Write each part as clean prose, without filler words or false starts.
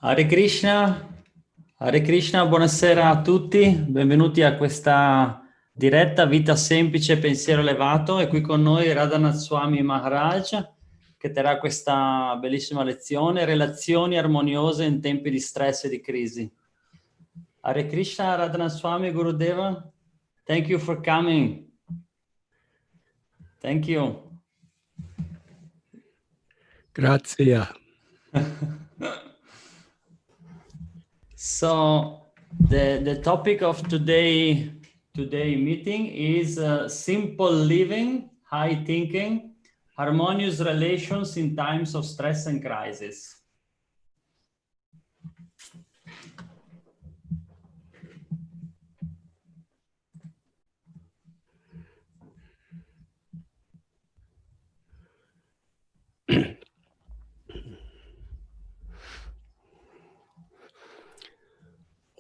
Hare Krishna, buonasera a tutti, benvenuti a questa diretta Vita semplice, pensiero elevato. È qui con noi Radhanath Swami Maharaj che terrà questa bellissima lezione, Relazioni armoniose in tempi di stress e di crisi. Hare Krishna, Radhanath Swami Gurudeva, thank you for coming. Thank you. Grazie. So the topic of today meeting is simple living, high thinking, harmonious relations in times of stress and crisis.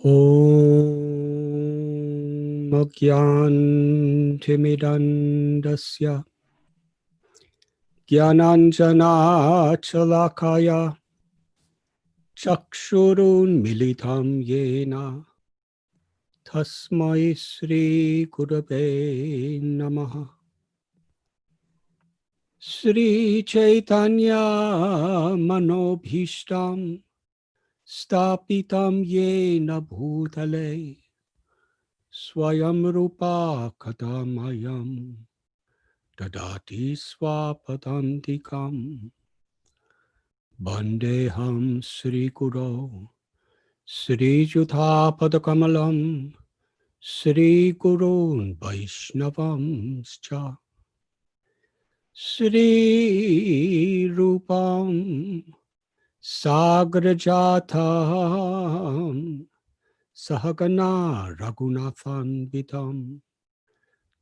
Om Gyantimidandasya Gyananjana Chalakaya Chakshurun Militam Yena Tasmai Sri Gurave Namaha Sri Chaitanya Manobhishtam Stapitam Yena Bhutale Swayam Rupa Katamayam Dadati Swapatantikam Bandeham Sri Guru Sri Jutha Padakamalam Sri Gurun Vaishnavam Scha Sri Rupam Sagrajatam Sahagana Raghunathan Vitam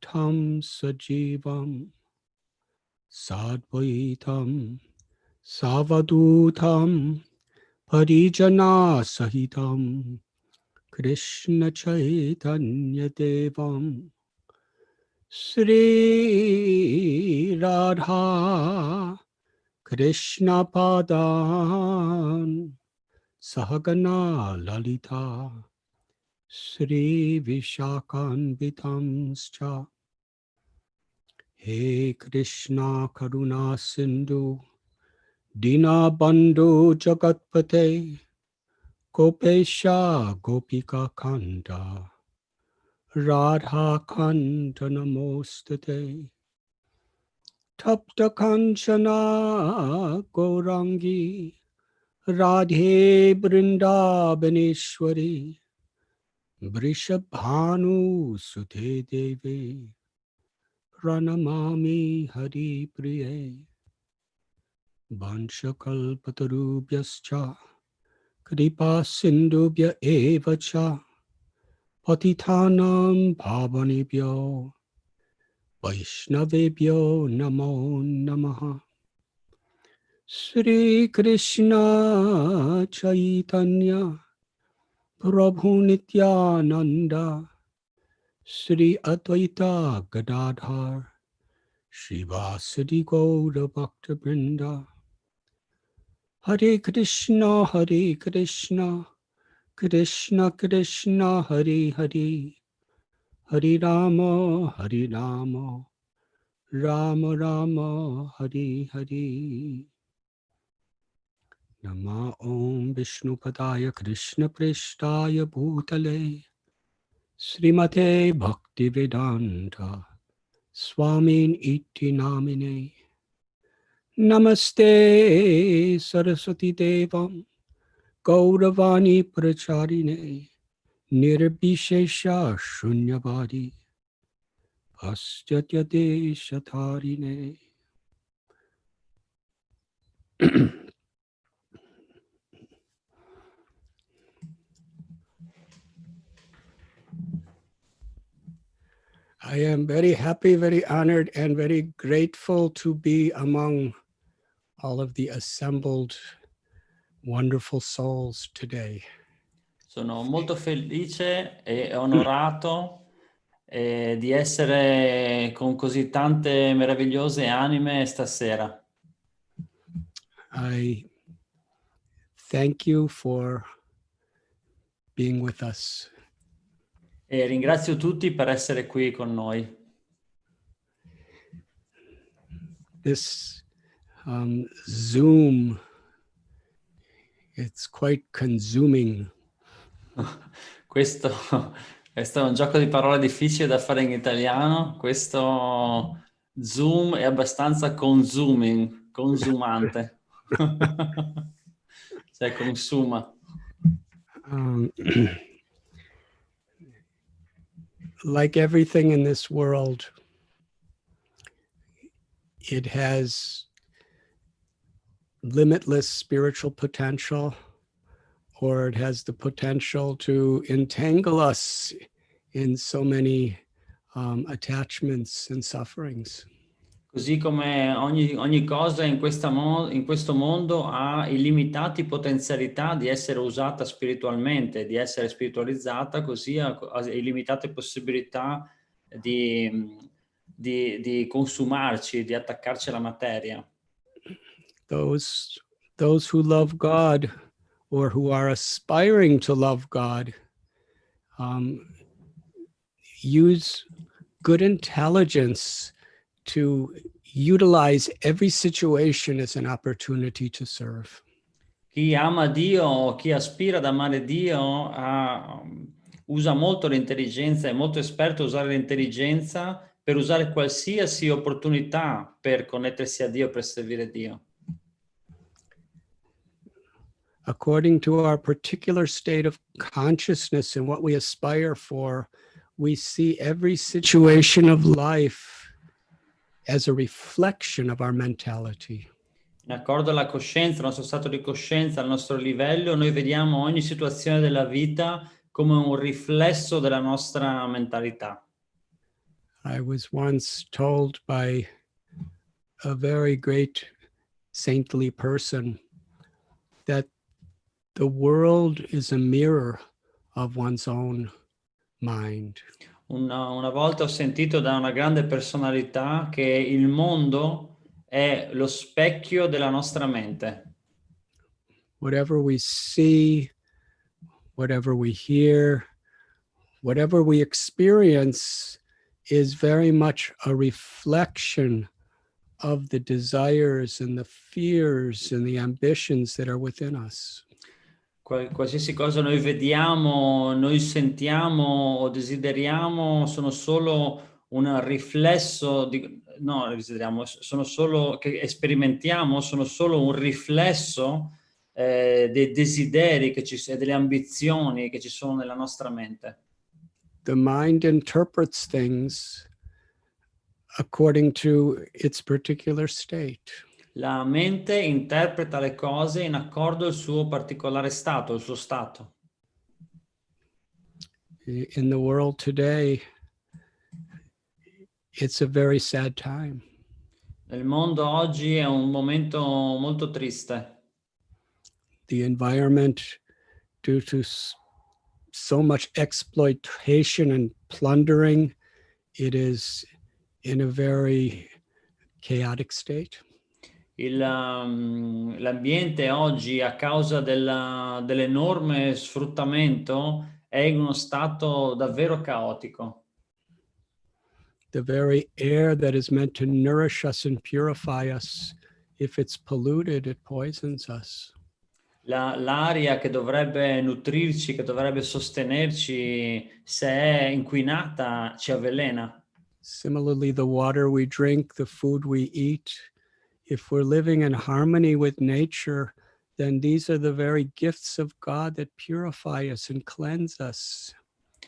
Tam Sajivam Sadvaitam Savadutam Parijana Sahitam Krishna Chaitanya Devam Sri Radha Krishna Padan Sahagana Lalita Sri Vishakan Vitamscha He Krishna Karuna Sindhu Dina Bandhu Jagatpate Gopesha Gopika Kanda Radha Kanda Namostate Tapta Kanchana Gaurangi Radhe Brindabaneshwari Vrishabhanu Sute Devi Pranamami Hari Priye Vanshakalpatarubhyascha Kripa Sindhubhya Evacha Patitanam Bhavanebhyo Vaishnavebhyo Namo Namaha Sri Krishna Chaitanya Prabhu Nityananda Sri Advaita Gadadhar Srivasadi Gaura Bhakta Vrinda Hare Krishna Krishna Krishna Hare Hare Hare Rama Rama Rama Hare Hare Nama Om Vishnu Padaya Krishna Prishtaya Bhutale Srimate Bhakti Vedanta Swamin Iti Namine Namaste Saraswati Devam Gauravani Pracharine Nirbhishesha Shunyavadi Paschatya Deshatharine. I am very happy, very honored, and very grateful to be among all of the assembled wonderful souls today. Sono molto felice e onorato di essere con così tante meravigliose anime stasera. I thank you for being with us. E ringrazio tutti per essere qui con noi. This Zoom, it's quite consuming. Questo è un gioco di parole difficile da fare in italiano. Questo Zoom è abbastanza consumante. Cioè consuma. Like everything in this world, it has limitless spiritual potential, or it has the potential to entangle us in so many attachments and sufferings. Così come ogni cosa in questo mondo ha illimitati potenzialità di essere usata spiritualmente, di essere spiritualizzata, così ha illimitate possibilità di consumarci, di attaccarci alla materia. Those who love God or who are aspiring to love God use good intelligence to utilize every situation as an opportunity to serve. Chi ama Dio, chi aspira ad amare Dio, usa molto l'intelligenza, è molto esperto a usare l'intelligenza per usare qualsiasi opportunità per connettersi a Dio, per servire Dio. According to our particular state of consciousness and what we aspire for, we see every situation of life as a reflection of our mentality. In accordo alla coscienza, al nostro stato di coscienza, al nostro livello, noi vediamo ogni situazione della vita come un riflesso della nostra mentalità. I was once told by a very great saintly person that the world is a mirror of one's own mind. Una volta ho sentito da una grande personalità che il mondo è lo specchio della nostra mente. Whatever we see, whatever we hear, whatever we experience is very much a reflection of the desires and the fears and the ambitions that are within us. Qualsiasi cosa noi vediamo, noi sentiamo o desideriamo sono solo un riflesso sono solo che sperimentiamo, sono solo un riflesso dei desideri e delle ambizioni che ci sono nella nostra mente. The mind interprets things according to its particular state. La mente interpreta le cose in accordo al suo particolare stato, il suo stato. In the world today, it's a very sad time. Nel mondo oggi è un momento molto triste. The environment, due to so much exploitation and plundering, it is in a very chaotic state. L'ambiente oggi, a causa dell'enorme sfruttamento, è in uno stato davvero caotico. The very air that is meant to nourish us and purify us, if it's polluted, it poisons us. L'aria che dovrebbe nutrirci, che dovrebbe sostenerci, se è inquinata, ci avvelena. Similarly, the water we drink, the food we eat, if we're living in harmony with nature, then these are the very gifts of God that purify us and cleanse us.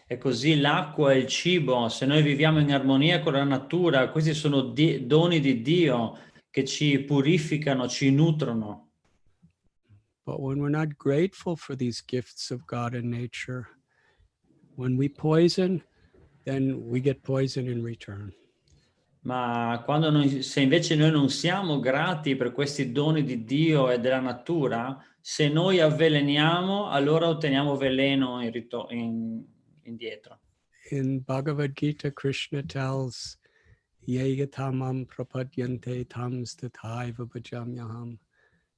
E così l'acqua e il cibo, se noi viviamo in armonia con la natura, questi sono doni di Dio che ci purificano, ci nutrono. But when we're not grateful for these gifts of God and nature, when we poison, then we get poison in return. Ma se invece noi non siamo grati per questi doni di Dio e della natura, se noi avveleniamo, allora otteniamo veleno indietro. In Bhagavad Gita, Krishna tells, Yegatamam prapadyante tam stataiva bhajamyaham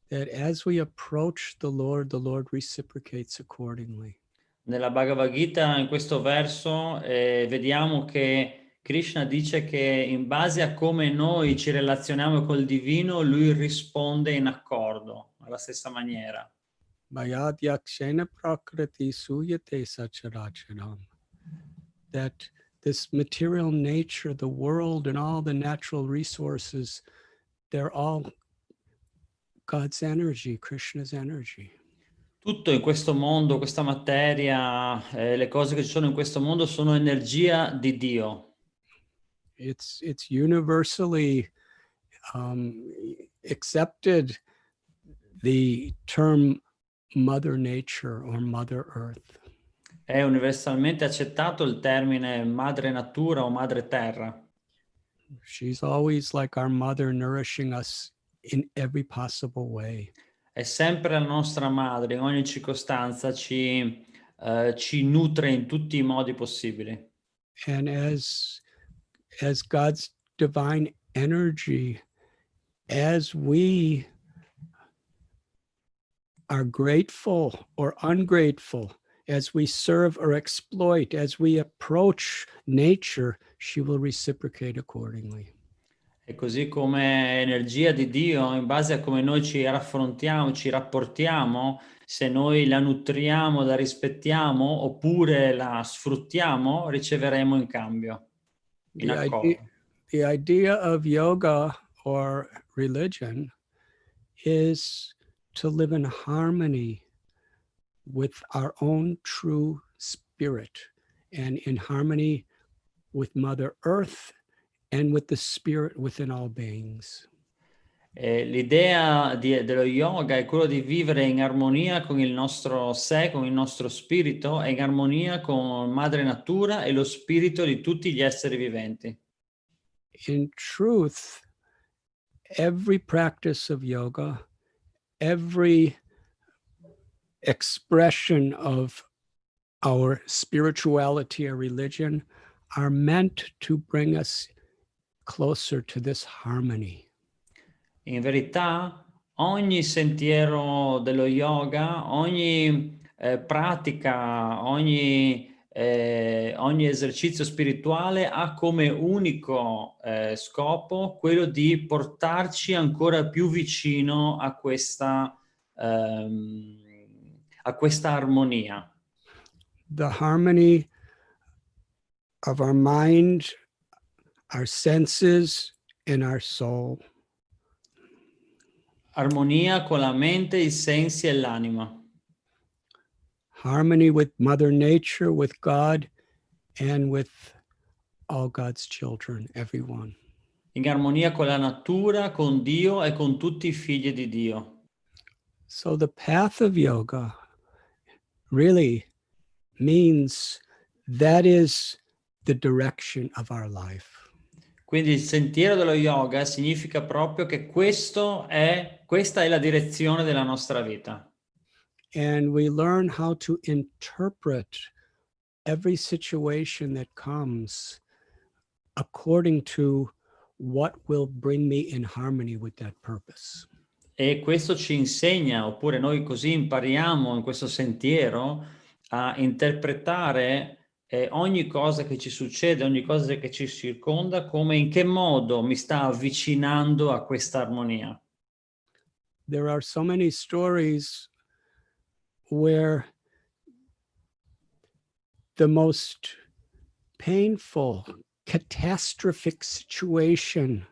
that as we approach the Lord reciprocates accordingly. Nella Bhagavad Gita, in questo verso, vediamo che Krishna dice che in base a come noi ci relazioniamo col divino, lui risponde in accordo, alla stessa maniera. Mayad yakshena prakriti suyate sacharacharam. That this material nature, the world and all the natural resources, they're all God's energy, Krishna's energy. Tutto in questo mondo, questa materia, le cose che ci sono in questo mondo sono energia di Dio. It's universally accepted, the term Mother Nature or Mother Earth. È universalmente accettato il termine madre natura o madre terra. She's always like our mother, nourishing us in every possible way. È sempre la nostra madre, in ogni circostanza ci nutre in tutti i modi possibili. And as God's divine energy, as we are grateful or ungrateful, as we serve or exploit, as we approach nature, she will reciprocate accordingly. E così come energia di Dio, in base a come noi ci raffrontiamo, ci rapportiamo, se noi la nutriamo, la rispettiamo oppure la sfruttiamo, riceveremo in cambio, in accordo. The idea of yoga or religion is to live in harmony with our own true spirit and in harmony with Mother Earth and with the spirit within all beings. L'idea dello yoga è quello di vivere in armonia con il nostro sé, con il nostro spirito e in armonia con Madre Natura e lo spirito di tutti gli esseri viventi. In truth, every practice of yoga, every expression of our spirituality or religion are meant to bring us closer to this harmony. In verità, ogni sentiero dello yoga, ogni pratica, ogni esercizio spirituale ha come unico scopo quello di portarci ancora più vicino a questa armonia. The harmony of our mind, our senses, and our soul. Armonia con la mente, i sensi e l'anima. Harmony with Mother Nature, with God, and with all God's children, everyone. In armonia con la natura, con Dio e con tutti i figli di Dio. So the path of yoga really means that is the direction of our life. Quindi il sentiero dello yoga significa proprio che questa è la direzione della nostra vita. And we learn how to interpret every situation that comes according to what will bring me in harmony with that purpose. E questo ci insegna, oppure noi così impariamo in questo sentiero a interpretare ogni cosa che ci succede, ogni cosa che ci circonda, come in che modo mi sta avvicinando a questa armonia. There are so many stories where the most painful, catastrophic situation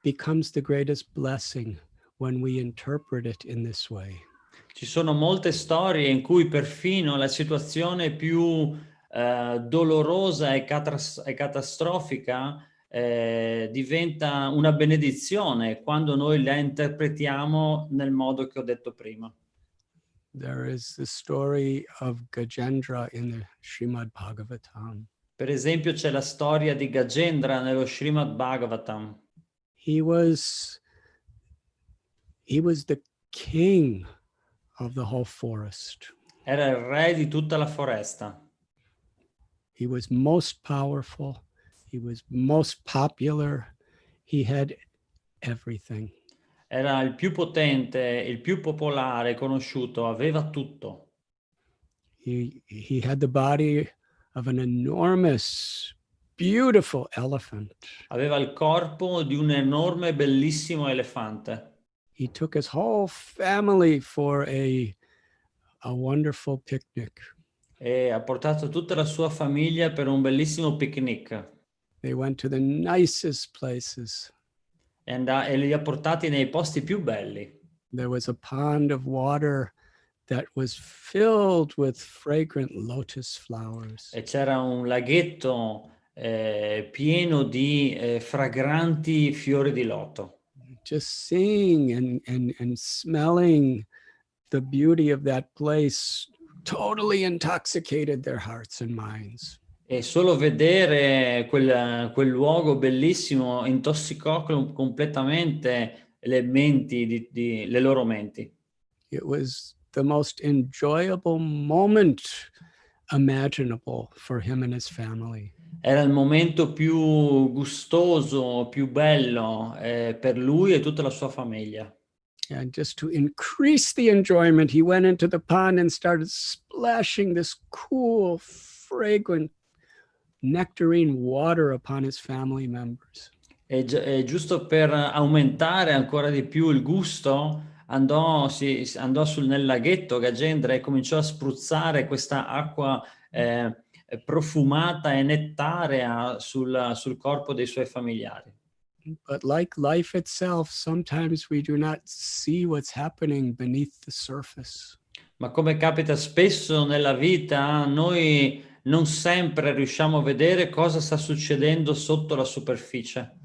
becomes the greatest blessing when we interpret it in this way. Ci sono molte storie in cui perfino la situazione più dolorosa e catastrofica diventa una benedizione quando noi la interpretiamo nel modo che ho detto prima. There is the story of Gajendra in the Srimad Bhagavatam. Per esempio c'è la storia di Gajendra nello Srimad Bhagavatam. He was the king of the whole forest. Era il re di tutta la foresta. He was most powerful. He was most popular. He had everything. Era il più potente, il più popolare, conosciuto, aveva tutto. He had the body of an enormous, beautiful elephant. Aveva il corpo di un enorme, bellissimo elefante. He took his whole family for a wonderful picnic. E ha portato tutta la sua famiglia per un bellissimo picnic. They went to the nicest places. E li ha portati nei posti più belli. There was a pond of water that was filled with fragrant lotus flowers. E c'era un laghetto pieno di fragranti fiori di loto. Just seeing and smelling the beauty of that place totally intoxicated their hearts and minds. E solo vedere quel luogo bellissimo intossicò completamente le menti, le loro menti. It was the most enjoyable moment imaginable for him and his family. Era il momento più gustoso, più bello per lui e tutta la sua famiglia. And just to increase the enjoyment, he went into the pond and started splashing this cool, fragrant, nectarine water upon his family members. E giusto per aumentare ancora di più il gusto, andò nel laghetto Gajendra e cominciò a spruzzare questa acqua profumata e nettarea sul corpo dei suoi familiari. But like life itself, sometimes we do not see what's happening beneath the surface. Ma come capita spesso nella vita, noi non sempre riusciamo a vedere cosa sta succedendo sotto la superficie.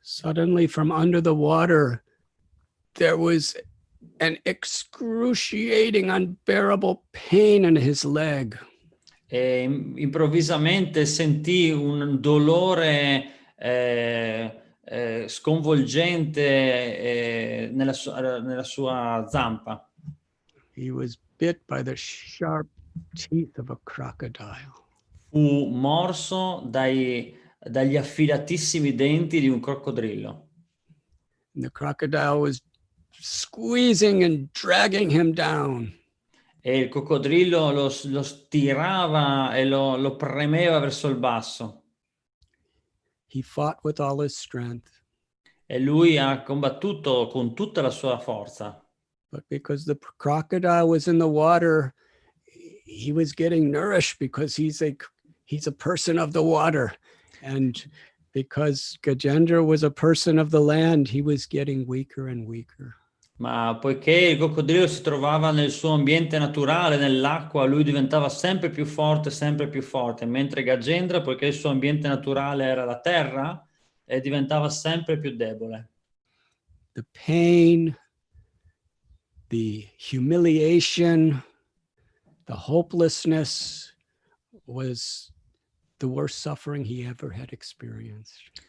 Suddenly, from under the water, there was an excruciating, unbearable pain in his leg. E improvvisamente sentì un dolore sconvolgente nella sua zampa. He was bit by the sharp teeth of a crocodile. Fu morso dagli affilatissimi denti di un coccodrillo. And the crocodile was squeezing and dragging him down. E il coccodrillo lo stirava e lo premeva verso il basso. He fought with all his strength. E lui ha combattuto con tutta la sua forza. But because the crocodile was in the water, he was getting nourished because he's a person of the water. And because Gajendra was a person of the land, he was getting weaker and weaker. Ma poiché il coccodrillo si trovava nel suo ambiente naturale, nell'acqua, lui diventava sempre più forte, mentre Gajendra, poiché il suo ambiente naturale era la terra, diventava sempre più debole. The pain, the humiliation, the hopelessness was the worst suffering he ever had experienced.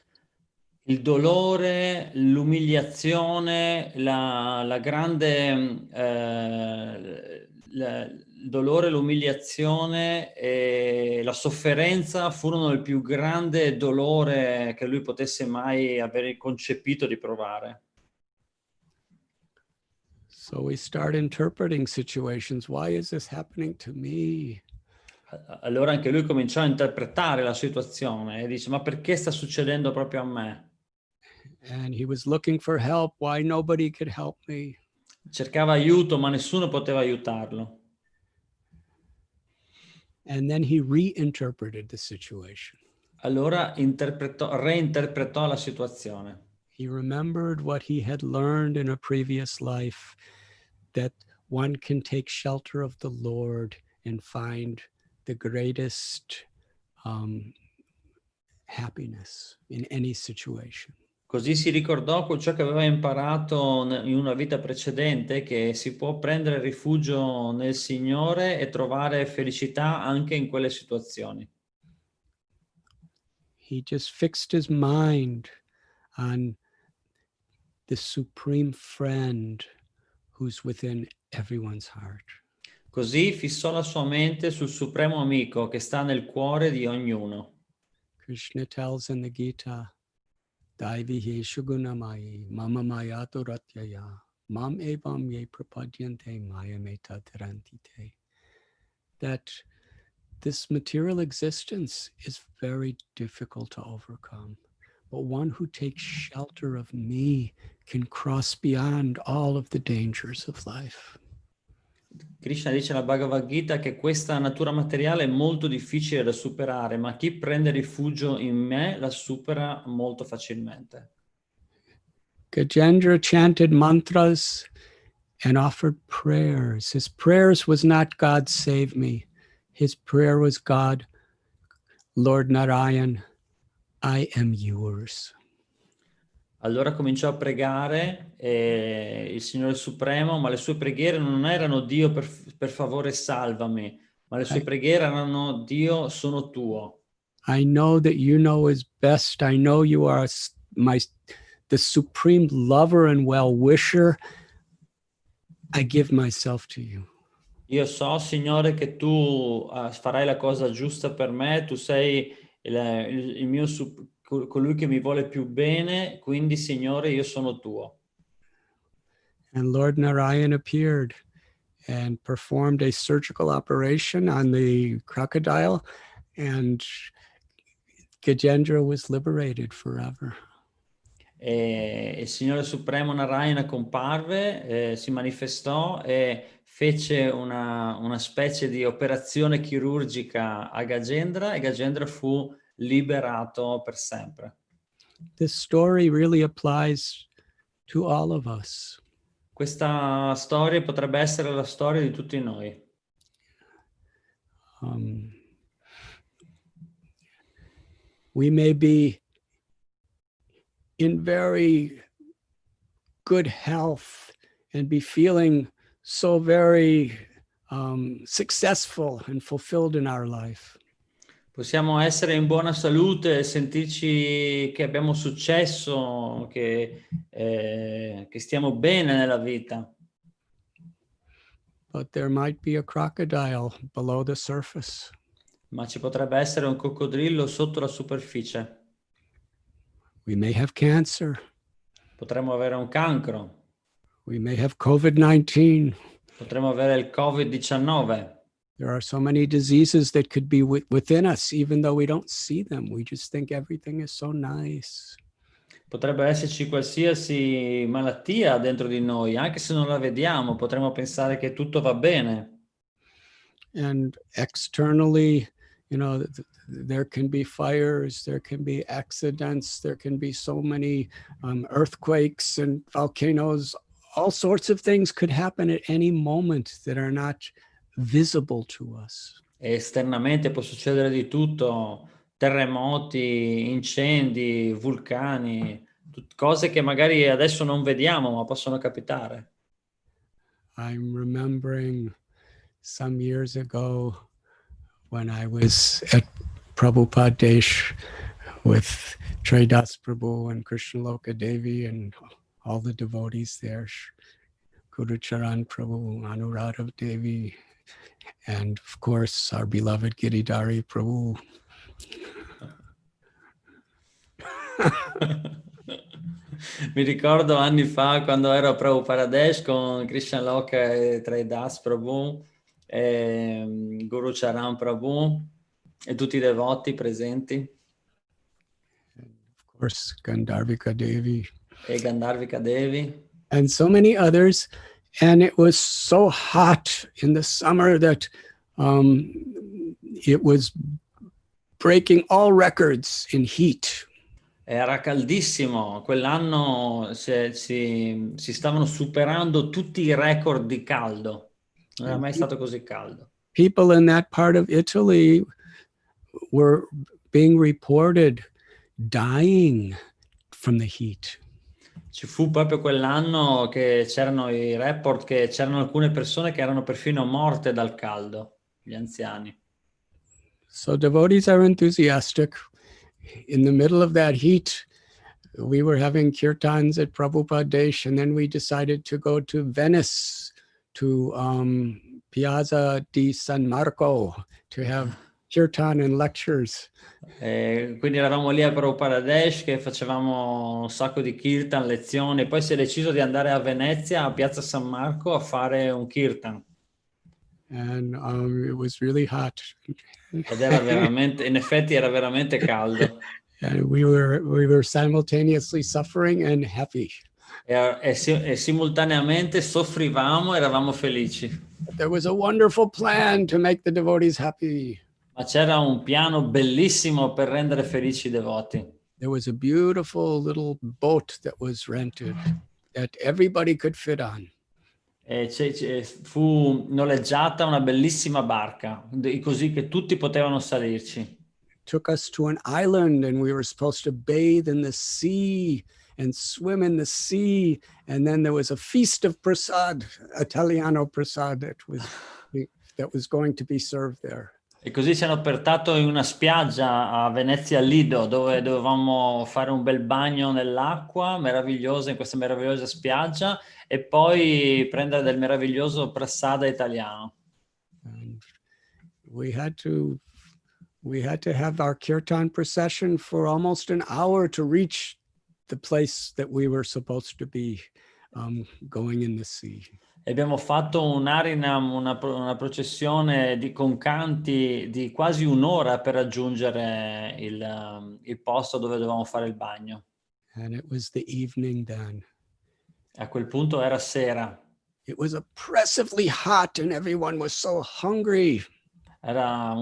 Il dolore, l'umiliazione, il dolore, l'umiliazione e la sofferenza furono il più grande dolore che lui potesse mai aver concepito di provare. So we start interpreting situations. Why is this happening to me? Allora anche lui cominciò a interpretare la situazione e dice: ma perché sta succedendo proprio a me? And he was looking for help. Why nobody could help me? Cercava aiuto, ma nessuno poteva aiutarlo. And then he reinterpreted the situation. Allora reinterpretò la situazione. He remembered what he had learned in a previous life, that one can take shelter of the Lord and find the greatest happiness in any situation. Così si ricordò ciò che aveva imparato in una vita precedente, che si può prendere rifugio nel Signore e trovare felicità anche in quelle situazioni. He just fixed his mind on the supreme friend who's within everyone's heart. Così fissò la sua mente sul supremo amico che sta nel cuore di ognuno. Krishna tells in the Gita, Daivihe Shugunamai Mama Mayato Ratyaya Mam Evam Ye Prapadyante Maya Meta Terantite. That this material existence is very difficult to overcome. But one who takes shelter of me can cross beyond all of the dangers of life. Krishna dice nella Bhagavad Gita che questa natura materiale è molto difficile da superare, ma chi prende rifugio in me la supera molto facilmente. Gajendra chanted mantras and offered prayers. His prayers was not God save me. His prayer was God, Lord Narayan, I am yours. Allora cominciò a pregare il Signore Supremo, ma le sue preghiere non erano Dio per favore salvami, ma le sue preghiere erano Dio sono tuo. I know that you know is best. I know you are the supreme lover and well-wisher. I give myself to you. Io so, Signore, che tu farai la cosa giusta per me, tu sei il mio colui che mi vuole più bene, quindi Signore io sono tuo. And Lord Narayan appeared and performed a surgical operation on the crocodile, and Gajendra was liberated forever. E il Signore Supremo Narayana comparve, si manifestò e fece una specie di operazione chirurgica a Gajendra e Gajendra fu liberato per sempre. This story really applies to all of us. Questa storia potrebbe essere la storia di tutti noi. We may be in very good health and be feeling so very successful and fulfilled in our life. Possiamo essere in buona salute, sentirci che abbiamo successo, che stiamo bene nella vita. But there might be a crocodile below the surface. Ma ci potrebbe essere un coccodrillo sotto la superficie. We may have cancer. Potremmo avere un cancro. We may have COVID-19. Potremmo avere il Covid-19. There are so many diseases that could be within us, even though we don't see them. We just think everything is so nice. Potrebbe esserci qualsiasi malattia dentro di noi, anche se non la vediamo, potremmo pensare che tutto va bene. And externally, there can be fires, there can be accidents, there can be so many earthquakes and volcanoes. All sorts of things could happen at any moment that are not visible to us. E esternamente può succedere di tutto, terremoti, incendi, vulcani, cose che magari adesso non vediamo, ma possono capitare. I'm remembering some years ago when I was at Prabhupada Desh with TRADUZIONE Prabhu and Krishnaloka Devi and all the devotees there, Guru Charan Prabhu, Anuradha Devi, and of course our beloved Giridhari Prabhu. Mi ricordo anni fa quando ero a Prabhupada Desh con Krishnaloka e TRADUZIONE Prabhu, e Guru Charan Prabhu e tutti i devoti presenti. Of course, Gandharvika Devi. E Gandharvika Devi. And so many others. And it was so hot in the summer that it was breaking all records in heat. Era caldissimo, quell'anno si stavano superando tutti i record di caldo. Non era mai stato così caldo. People in that part of Italy were being reported dying from the heat. Ci fu proprio quell'anno che c'erano i report che c'erano alcune persone che erano perfino morte dal caldo, gli anziani. So devotees are enthusiastic. In the middle of that heat, we were having kirtans at Prabhupada Desh, and then we decided to go to Venice, to Piazza di San Marco, to have kirtan and lectures. Quindi eravamo lì a Pradesh che facevamo un sacco di kirtan, lezioni, poi si è deciso di andare a Venezia, a Piazza San Marco, a fare un kirtan. And it was really hot. Ed era veramente, in effetti era veramente caldo. And we were simultaneously suffering and happy. E simultaneamente soffrivamo, eravamo felici. There was a wonderful plan to make the devotees happy. Ma c'era un piano bellissimo per rendere felici i devoti. There was a beautiful little boat that was rented that everybody could fit on. Fu noleggiata una bellissima barca, così che tutti potevano salirci. It took us to an island and we were supposed to bathe in the sea and swim in the sea. And then there was a feast of prasad, Italiano prasad, that was going to be served there. E così ci hanno portato in una spiaggia a Venezia Lido, dove dovevamo fare un bel bagno nell'acqua meravigliosa, in questa meravigliosa spiaggia, e poi prendere del meraviglioso prasada italiano. And we had to have our kirtan procession for almost an hour to reach the place that we were supposed to be going in the sea. E abbiamo fatto una processione con canti di quasi un'ora per raggiungere il posto dove dovevamo fare il bagno. And it was the evening then. A quel punto era sera. It was oppressively hot and everyone was so hungry. Era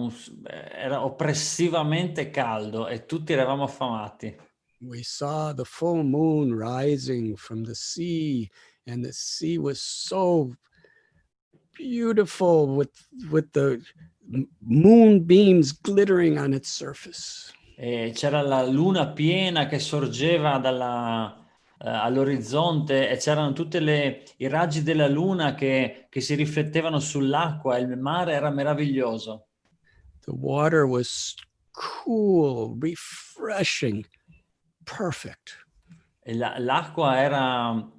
oppressivamente caldo e tutti eravamo affamati. We saw the full moon rising from the sea, and the sea was so beautiful with the moonbeams glittering on its surface. E c'era la luna piena che sorgeva all'orizzonte e c'erano tutti i raggi della luna che si riflettevano sull'acqua. Il mare era meraviglioso. The water was cool, refreshing, perfect. E l'acqua era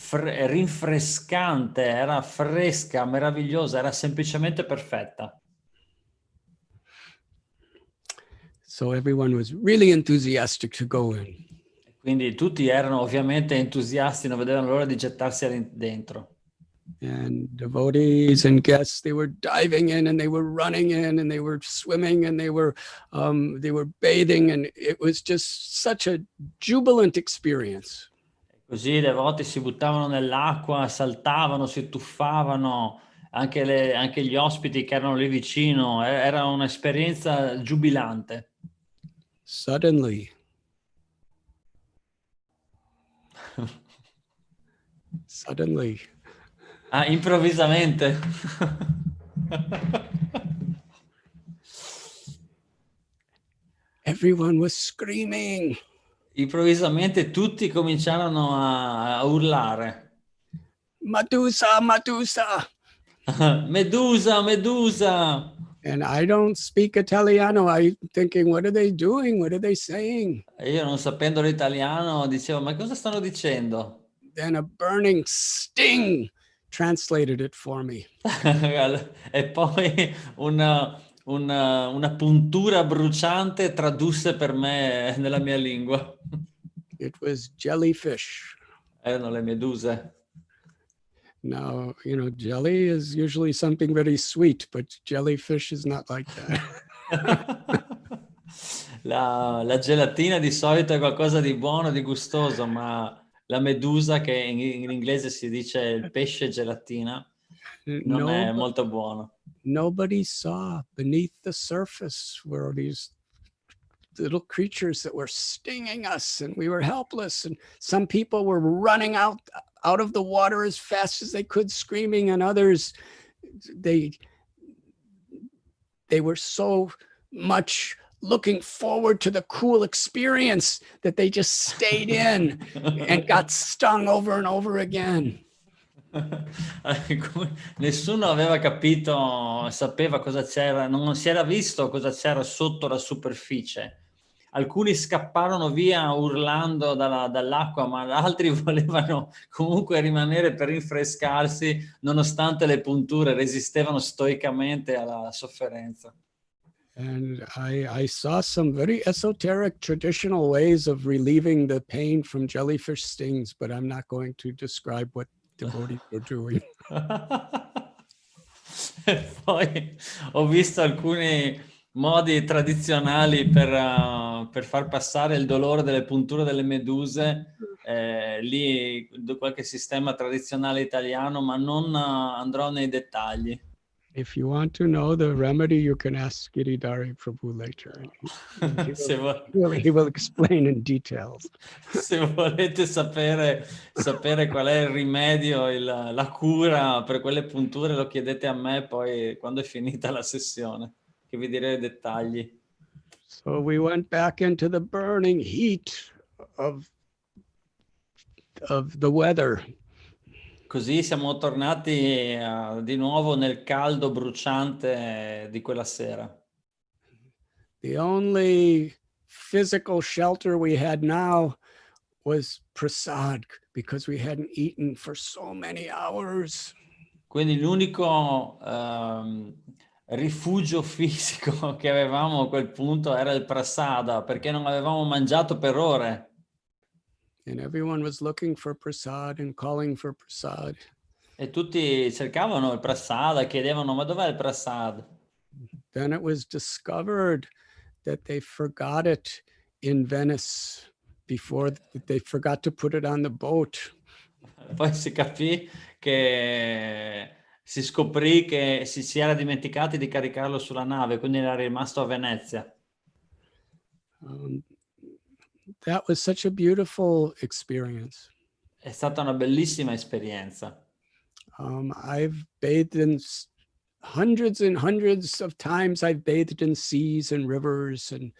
rinfrescante, era fresca, meravigliosa, era semplicemente perfetta. So everyone was really enthusiastic to go in. Quindi tutti erano ovviamente entusiasti, non vedevano l'ora di gettarsi dentro. And devotees and guests, they were diving in and they were running in and they were swimming and they were bathing, and it was just such a jubilant experience. Così i devoti si buttavano nell'acqua, saltavano, si tuffavano, anche gli ospiti che erano lì vicino. Era un'esperienza giubilante. Suddenly, Improvvisamente. everyone was screaming. Improvvisamente tutti cominciarono a urlare. Medusa, Medusa. Medusa, Medusa. And I don't speak Italiano. I'm thinking, what are they doing? What are they saying? E io, non sapendo l'italiano, dicevo, ma cosa stanno dicendo? Then a burning sting translated it for me. E poi una puntura bruciante tradusse per me nella mia lingua. It was jellyfish. Erano le meduse. Now, jelly is usually something very sweet, but jellyfish is not like that. La gelatina di solito è qualcosa di buono, di gustoso, ma la medusa, che in inglese si dice il pesce gelatina, non è molto buono. Nobody saw beneath the surface were these little creatures that were stinging us, and we were helpless. And some people were running out of the water as fast as they could, screaming, and others, they were so much looking forward to the cool experience that they just stayed in and got stung over and over again. Nessuno aveva capito, sapeva cosa c'era, non si era visto cosa c'era sotto la superficie. Alcuni scapparono via urlando dall'acqua, ma altri volevano comunque rimanere per rinfrescarsi, nonostante le punture, resistevano stoicamente alla sofferenza. And I saw some very esoteric traditional ways of relieving the pain from jellyfish stings, but I'm not going to describe what devotees are doing. E poi ho visto alcuni modi tradizionali per far passare il dolore delle punture delle meduse, lì qualche sistema tradizionale italiano, ma non andrò nei dettagli. If you want to know the remedy, you can ask Giridhari Prabhu later. He will explain in details. Se volete sapere qual è il rimedio, la cura per quelle punture, lo chiedete a me poi quando è finita la sessione, che vi direi i dettagli. So we went back into the burning heat of the weather. Così siamo tornati di nuovo nel caldo bruciante di quella sera. The only physical shelter we had now was prasad, because we hadn't eaten for so many hours. Quindi l'unico rifugio fisico che avevamo a quel punto era il prasada, perché non avevamo mangiato per ore. And everyone was looking for prasad and calling for prasad. E tutti cercavano il prasada, chiedevano ma dov'è il prasad? Then it was discovered that they forgot it in Venice before they forgot to put it on the boat. Poi si capì che si scoprì che si era dimenticati di caricarlo sulla nave, quindi era rimasto a Venezia. That was such a beautiful experience. È stata una bellissima esperienza. I've bathed in hundreds and hundreds of times. I've bathed in seas and rivers, and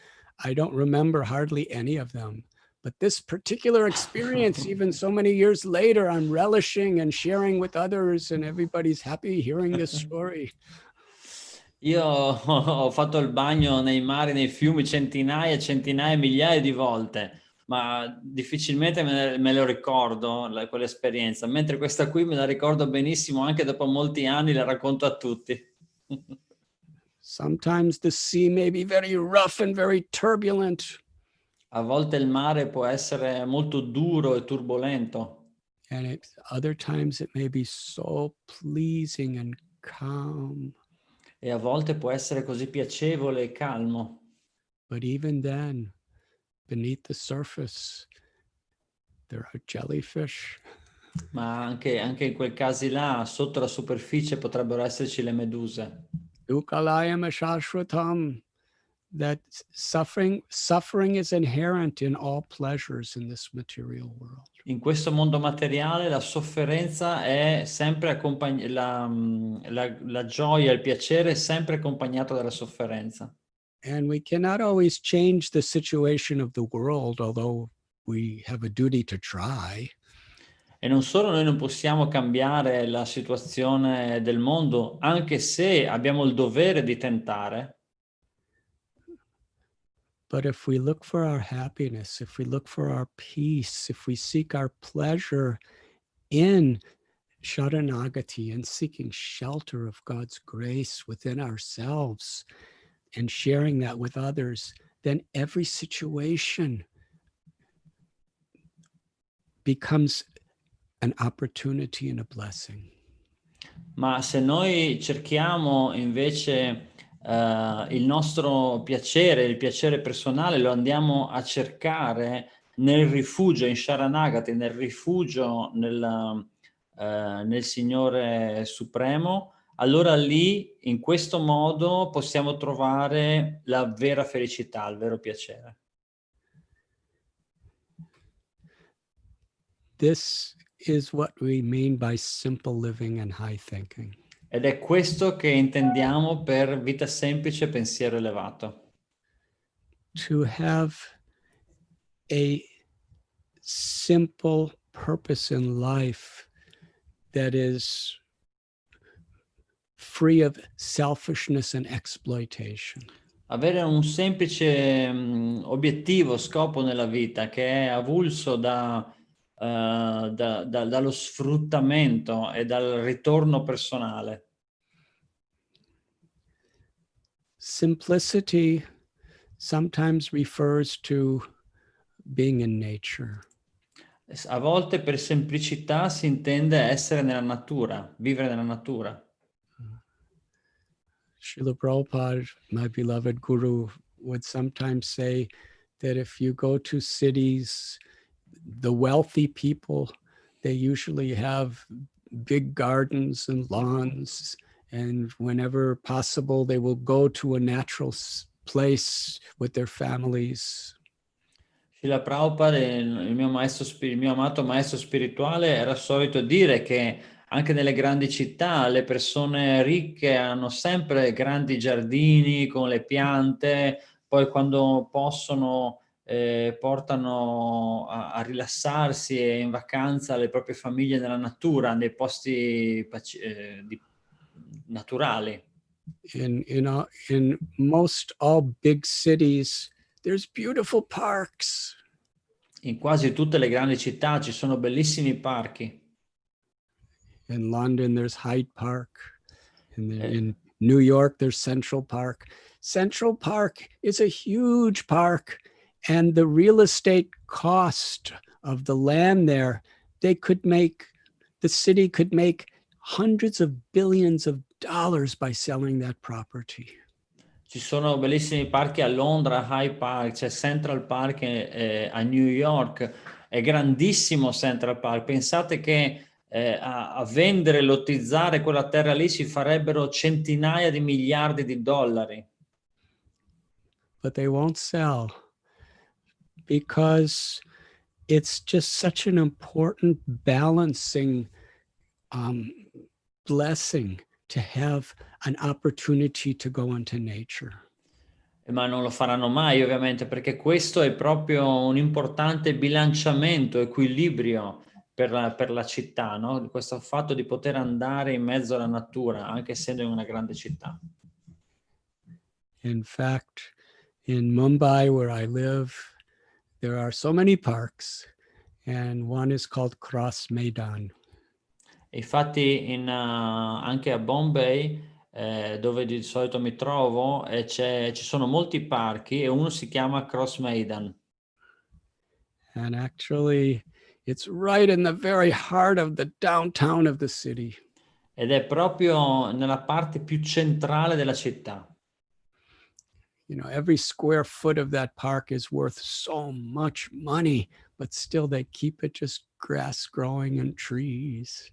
I don't remember hardly any of them. But this particular experience, even so many years later, I'm relishing and sharing with others, and everybody's happy hearing this story. Io ho fatto il bagno nei mari, nei fiumi centinaia e centinaia, migliaia di volte, ma difficilmente me lo ricordo quell'esperienza, mentre questa qui me la ricordo benissimo, anche dopo molti anni la racconto a tutti. Sometimes the sea may be very rough and very turbulent. A volte il mare può essere molto duro e turbolento. And other times it may be so pleasing and calm. E a volte può essere così piacevole e calmo. But even then, beneath the surface, there are jellyfish. Ma anche in quei casi là, sotto la superficie potrebbero esserci le meduse. Dukalayam ashashvatam, that suffering is inherent in all pleasures in this material world. In questo mondo materiale la sofferenza è sempre la gioia, il piacere è sempre accompagnato dalla sofferenza. And we cannot always change the situation of the world, although we have a duty to try. E non solo noi non possiamo cambiare la situazione del mondo, anche se abbiamo il dovere di tentare. But if we look for our happiness, if we look for our peace, if we seek our pleasure in Sharanagati and seeking shelter of God's grace within ourselves and sharing that with others, then every situation becomes an opportunity and a blessing. Ma se noi cerchiamo invece il nostro piacere, il piacere personale, lo andiamo a cercare nel rifugio, in Sharanagati, nel rifugio nel Signore Supremo, allora lì, in questo modo, possiamo trovare la vera felicità, il vero piacere. This is what we mean by simple living and high thinking. Ed è questo che intendiamo per vita semplice, pensiero elevato. To have a simple purpose in life that is free of selfishness and exploitation. Avere un semplice obiettivo, scopo nella vita che è avulso dallo sfruttamento e dal ritorno personale. Simplicity sometimes refers to being in nature. A volte per semplicità si intende essere nella natura, vivere nella natura. Srila Prabhupada, my beloved guru, would sometimes say that if you go to cities, the wealthy people, they usually have big gardens and lawns, and whenever possible, they will go to a natural place with their families. Srila Prabhupada, il mio amato maestro spirituale, era solito dire che anche nelle grandi città le persone ricche hanno sempre grandi giardini con le piante, poi quando possono portano a rilassarsi e in vacanza le proprie famiglie nella natura, nei posti naturali. In most all big cities, there's beautiful parks. In quasi tutte le grandi città ci sono bellissimi parchi. In London, there's Hyde Park. In New York, there's Central Park. Central Park is a huge park, and the real estate cost of the land there, the city could make hundreds of billions of dollars by selling that property. Ci sono bellissimi parchi a Londra, Hyde Park, c'è Central Park a New York, è grandissimo Central Park. Pensate che a vendere, lottizzare quella terra lì si farebbero centinaia di miliardi di dollari. But they won't sell because it's just such an important balancing blessing to have an opportunity to go into nature. Ma non lo faranno mai ovviamente, perché questo è proprio un importante bilanciamento, equilibrio per la città, no? Questo fatto di poter andare in mezzo alla natura, anche essendo in una grande città. In fact, in Mumbai, where I live, there are so many parks, and one is called Cross Maidan. Infatti anche a Bombay, dove di solito mi trovo, ci sono molti parchi e uno si chiama Cross Maidan. And actually, it's right in the very heart of the downtown of the city. Ed è proprio nella parte più centrale della città. You know, every square foot of that park is worth so much money, but still they keep it just grass growing and trees.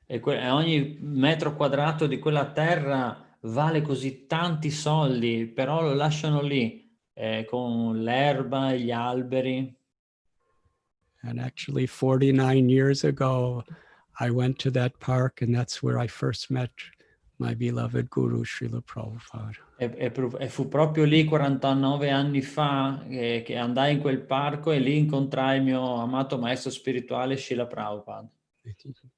E ogni metro quadrato di quella terra vale così tanti soldi, però lo lasciano lì, con l'erba e gli alberi. And actually 49 years ago, I went to that park, and that's where I first met my beloved Guru, Srila Prabhupada. E fu proprio lì 49 anni fa che andai in quel parco e lì incontrai il mio amato maestro spirituale Srila Prabhupada.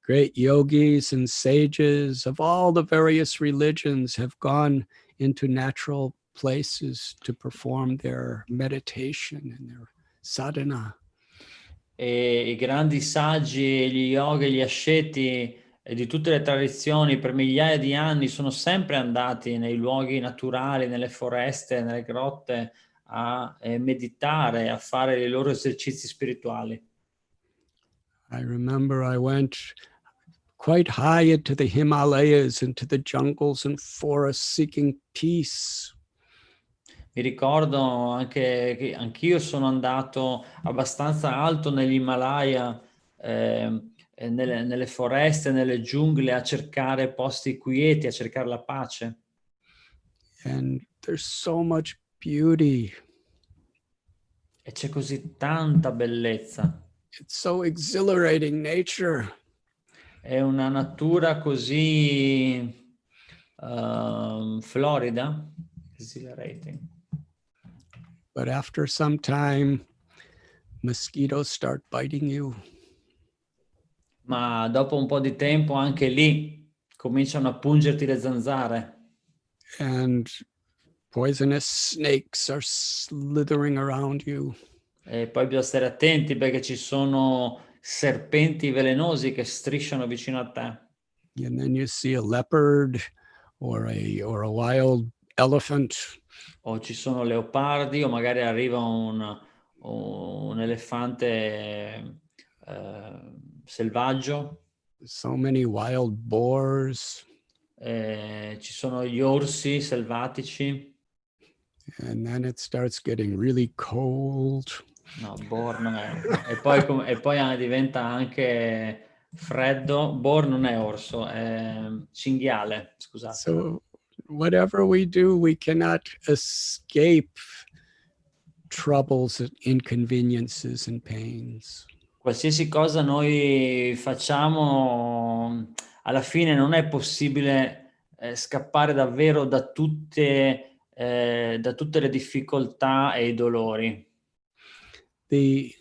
Great yogis and sages of all the various religions have gone into natural places to perform their meditation and their sadhana. E i grandi saggi, gli yogi, gli asceti di tutte le tradizioni per migliaia di anni sono sempre andati nei luoghi naturali, nelle foreste, nelle grotte a meditare, a fare i loro esercizi spirituali. I remember I went quite high into the Himalayas, into the jungles and forests seeking peace. Mi ricordo anche che anch'io sono andato abbastanza alto negli Himalaya, nelle foreste, nelle giungle, a cercare posti quieti, a cercare la pace. And there's so much beauty. E c'è così tanta bellezza. It's so exhilarating, nature. È una natura così florida, exhilarating. But after some time, mosquitoes start biting you. Ma dopo un po' di tempo anche lì cominciano a pungerti le zanzare. And poisonous snakes are slithering around you. E poi bisogna stare attenti perché ci sono serpenti velenosi che strisciano vicino a te. And then you see a leopard or a wild elephant. O ci sono leopardi, o magari arriva un elefante selvaggio. So many wild boars. Ci sono gli orsi selvatici. And then it starts getting really cold. No, boar non è. No. E poi diventa anche freddo. Boar non è orso, è cinghiale, scusate. So whatever we do, we cannot escape troubles, inconveniences, and pains. Qualsiasi cosa noi facciamo, alla fine non è possibile scappare davvero da tutte le difficoltà e i dolori. The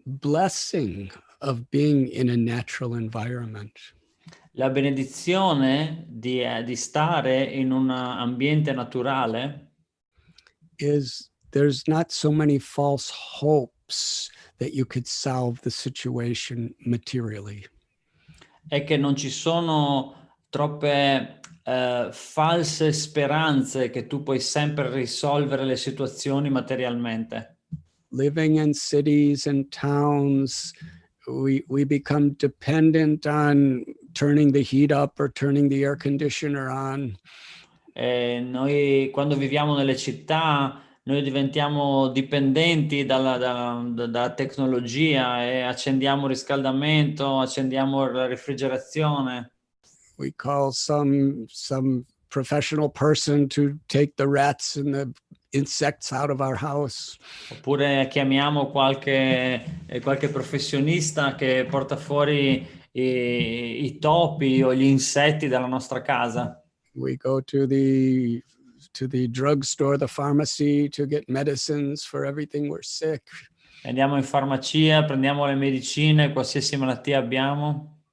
blessing of being in a natural environment La benedizione di stare in un ambiente naturale is there's not so many false hopes that you could solve the situation materially. è che non ci sono troppe false speranze che tu puoi sempre risolvere le situazioni materialmente. Living in cities and towns, we become dependent on turning the heat up or turning the air conditioner on. Noi quando viviamo nelle città, noi diventiamo dipendenti dalla tecnologia e accendiamo il riscaldamento, accendiamo la refrigerazione. We call some professional person to take the rats and the insects out of our house. Oppure chiamiamo qualche professionista che porta fuori i topi o gli insetti dalla nostra casa. We go to the drugstore, the pharmacy, to get medicines for everything we're sick. Andiamo in farmacia, prendiamo le medicine, qualsiasi malattia abbiamo.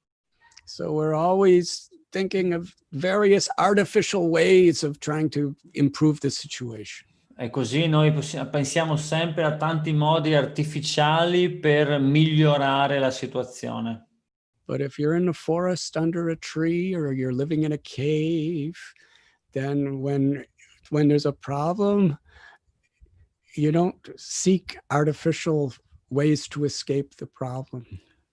So we're always thinking of various artificial ways of trying to improve the situation. E così noi pensiamo sempre a tanti modi artificiali per migliorare la situazione. But if you're in the forest under a tree or you're living in a cave, then when there's a problem, you don't seek artificial ways to escape the problem.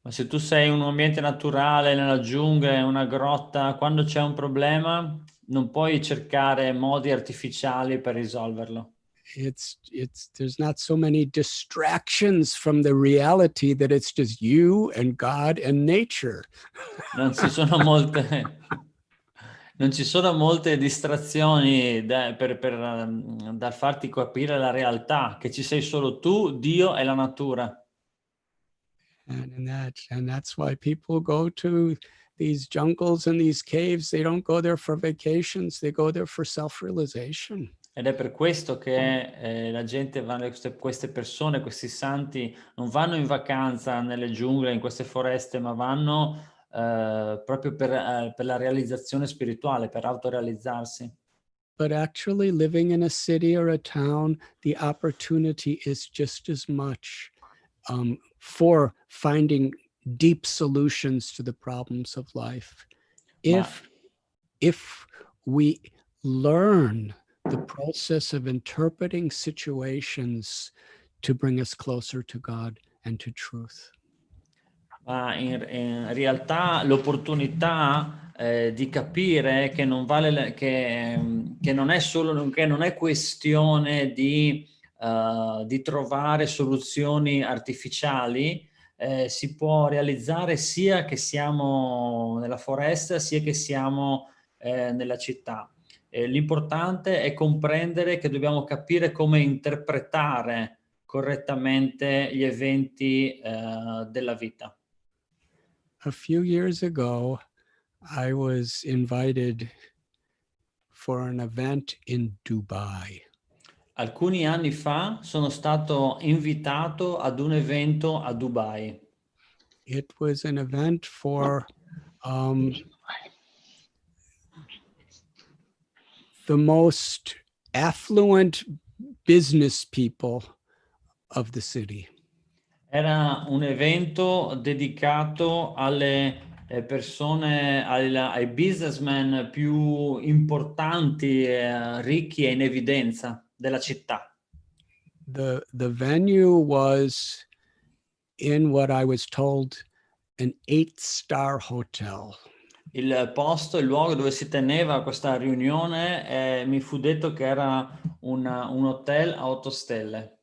Ma se tu sei in un ambiente naturale, nella giungla, in una grotta, quando c'è un problema, non puoi cercare modi artificiali per risolverlo. There's not so many distractions from the reality that it's just you and God and nature. Non ci sono molte distrazioni dal farti capire la realtà, che ci sei solo tu, Dio e la natura. And that's why people go to these jungles and these caves. They don't go there for vacations. They go there for self-realization. Ed è per questo che la gente va, queste persone, questi santi, non vanno in vacanza nelle giungle, in queste foreste, ma vanno proprio per la realizzazione spirituale, per autorealizzarsi. But actually living in a city or a town, the opportunity is just as much for finding deep solutions to the problems of life. If we learn the process of interpreting situations to bring us closer to God and to truth. Ma in realtà l'opportunità di capire che non vale che non è questione di trovare soluzioni artificiali, si può realizzare sia che siamo nella foresta, sia che siamo nella città. L'importante è comprendere che dobbiamo capire come interpretare correttamente gli eventi della vita. A few years ago, I was invited for an event in Dubai. Alcuni anni fa sono stato invitato ad un evento a Dubai. It was an event for the most affluent business people of the city. Era un evento dedicato alle persone, ai businessmen più importanti, ricchi e in evidenza della città. The venue was in what I was told an 8-star hotel. Il posto, il luogo dove si teneva questa riunione, mi fu detto che era un hotel a 8 stelle.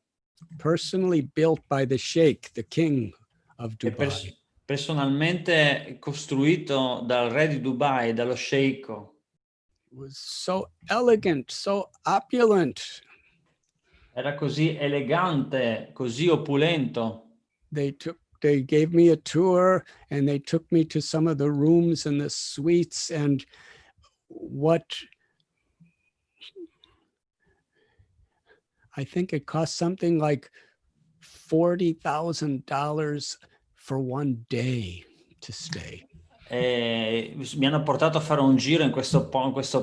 Personally built by the Sheikh, the king of E Dubai. personalmente costruito dal re di Dubai, dallo sceicco. It was so elegant, so opulent. Era così elegante, così opulento. They gave me a tour and they took me to some of the rooms and the suites, and what I think it cost something like $40,000 for one day to stay. Mi hanno portato a fare un giro in questo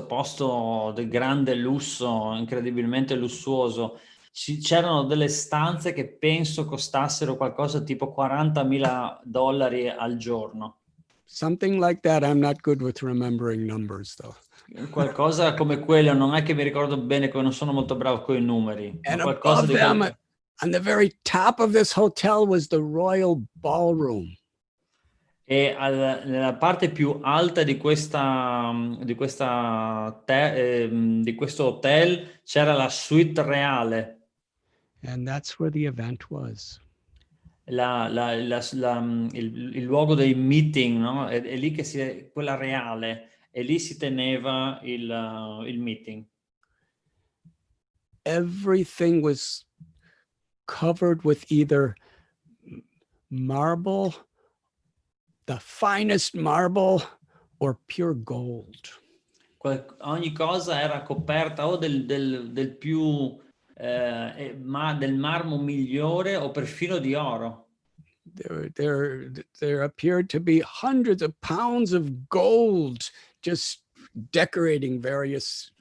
posto di grande lusso, incredibilmente lussuoso. C'erano delle stanze che penso costassero qualcosa tipo $40.000 al giorno. Something like that. I'm not good with remembering numbers, though. Qualcosa come quello, non è che mi ricordo bene, non sono molto bravo con i numeri. And Ma qualcosa above di them, on the very top of this hotel, was the royal ballroom. E nella parte più alta di questo hotel c'era la suite reale. And that's where the event was. Il luogo dei meeting, no? È lì che quella reale, e lì si teneva il meeting. Everything was covered with either marble, the finest marble, or pure gold. Ogni cosa era coperta o del più del marmo migliore o perfino di oro. There appeared to be hundreds of pounds of gold just decorating various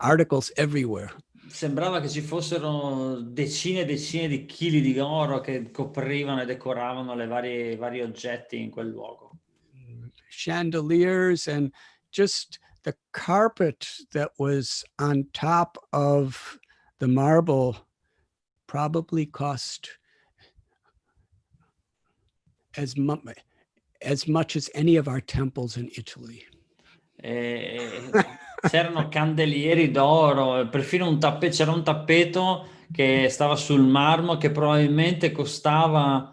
articles everywhere. Sembrava che ci fossero decine e decine di chili di oro che coprivano e decoravano i vari oggetti in quel luogo. Chandeliers, and just the carpet that was on top of the marble probably cost as much as any of our temples in Italy. C'erano candelieri d'oro, perfino c'era un tappeto che stava sul marmo che probabilmente costa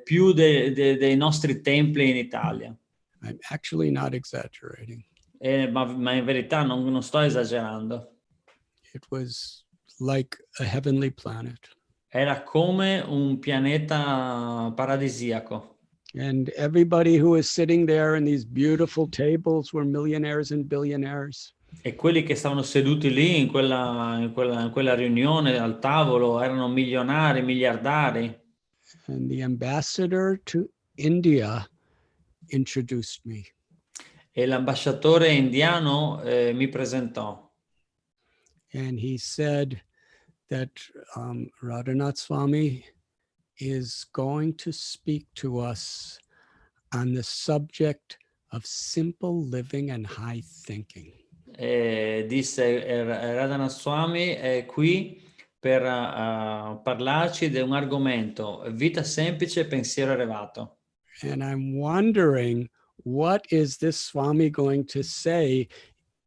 più dei nostri templi in Italia. I'm actually not exaggerating. Ma in verità non sto esagerando. It was like a heavenly planet. Era come un pianeta paradisiaco. And everybody who was sitting there in these beautiful tables were millionaires and billionaires. E quelli che stavano seduti lì in quella riunione al tavolo erano milionari, miliardari. And the ambassador to India introduced me. E l'ambasciatore indiano mi presentò. And he said that Radhanath Swami is going to speak to us on the subject of simple living and high thinking. Disse Radhanath Swami è qui per parlarci di un argomento, vita semplice, pensiero elevato. And I'm wondering, what is this Swami going to say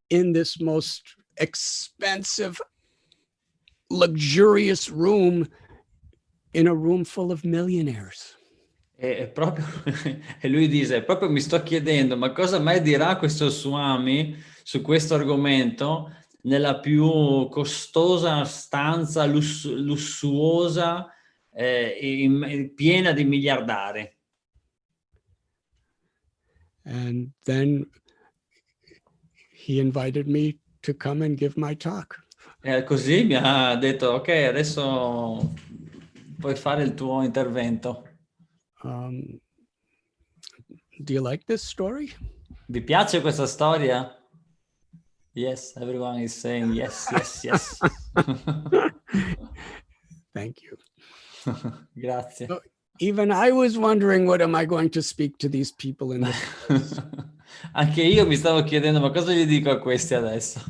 in this most expensive, luxurious room, in a room full of millionaires? E lui dice, proprio mi sto chiedendo, ma cosa mai dirà questo Swami su questo argomento nella più costosa stanza lussuosa, piena di miliardari. And then he invited me to come and give my talk. E così mi ha detto, ok, adesso puoi fare il tuo intervento. Do you like this story? Vi piace questa storia? Yes, everyone is saying yes, yes, yes. Thank you. Grazie. So Even I was wondering, what am I going to speak to these people in this? Anche io mi stavo chiedendo, ma cosa gli dico a questi adesso?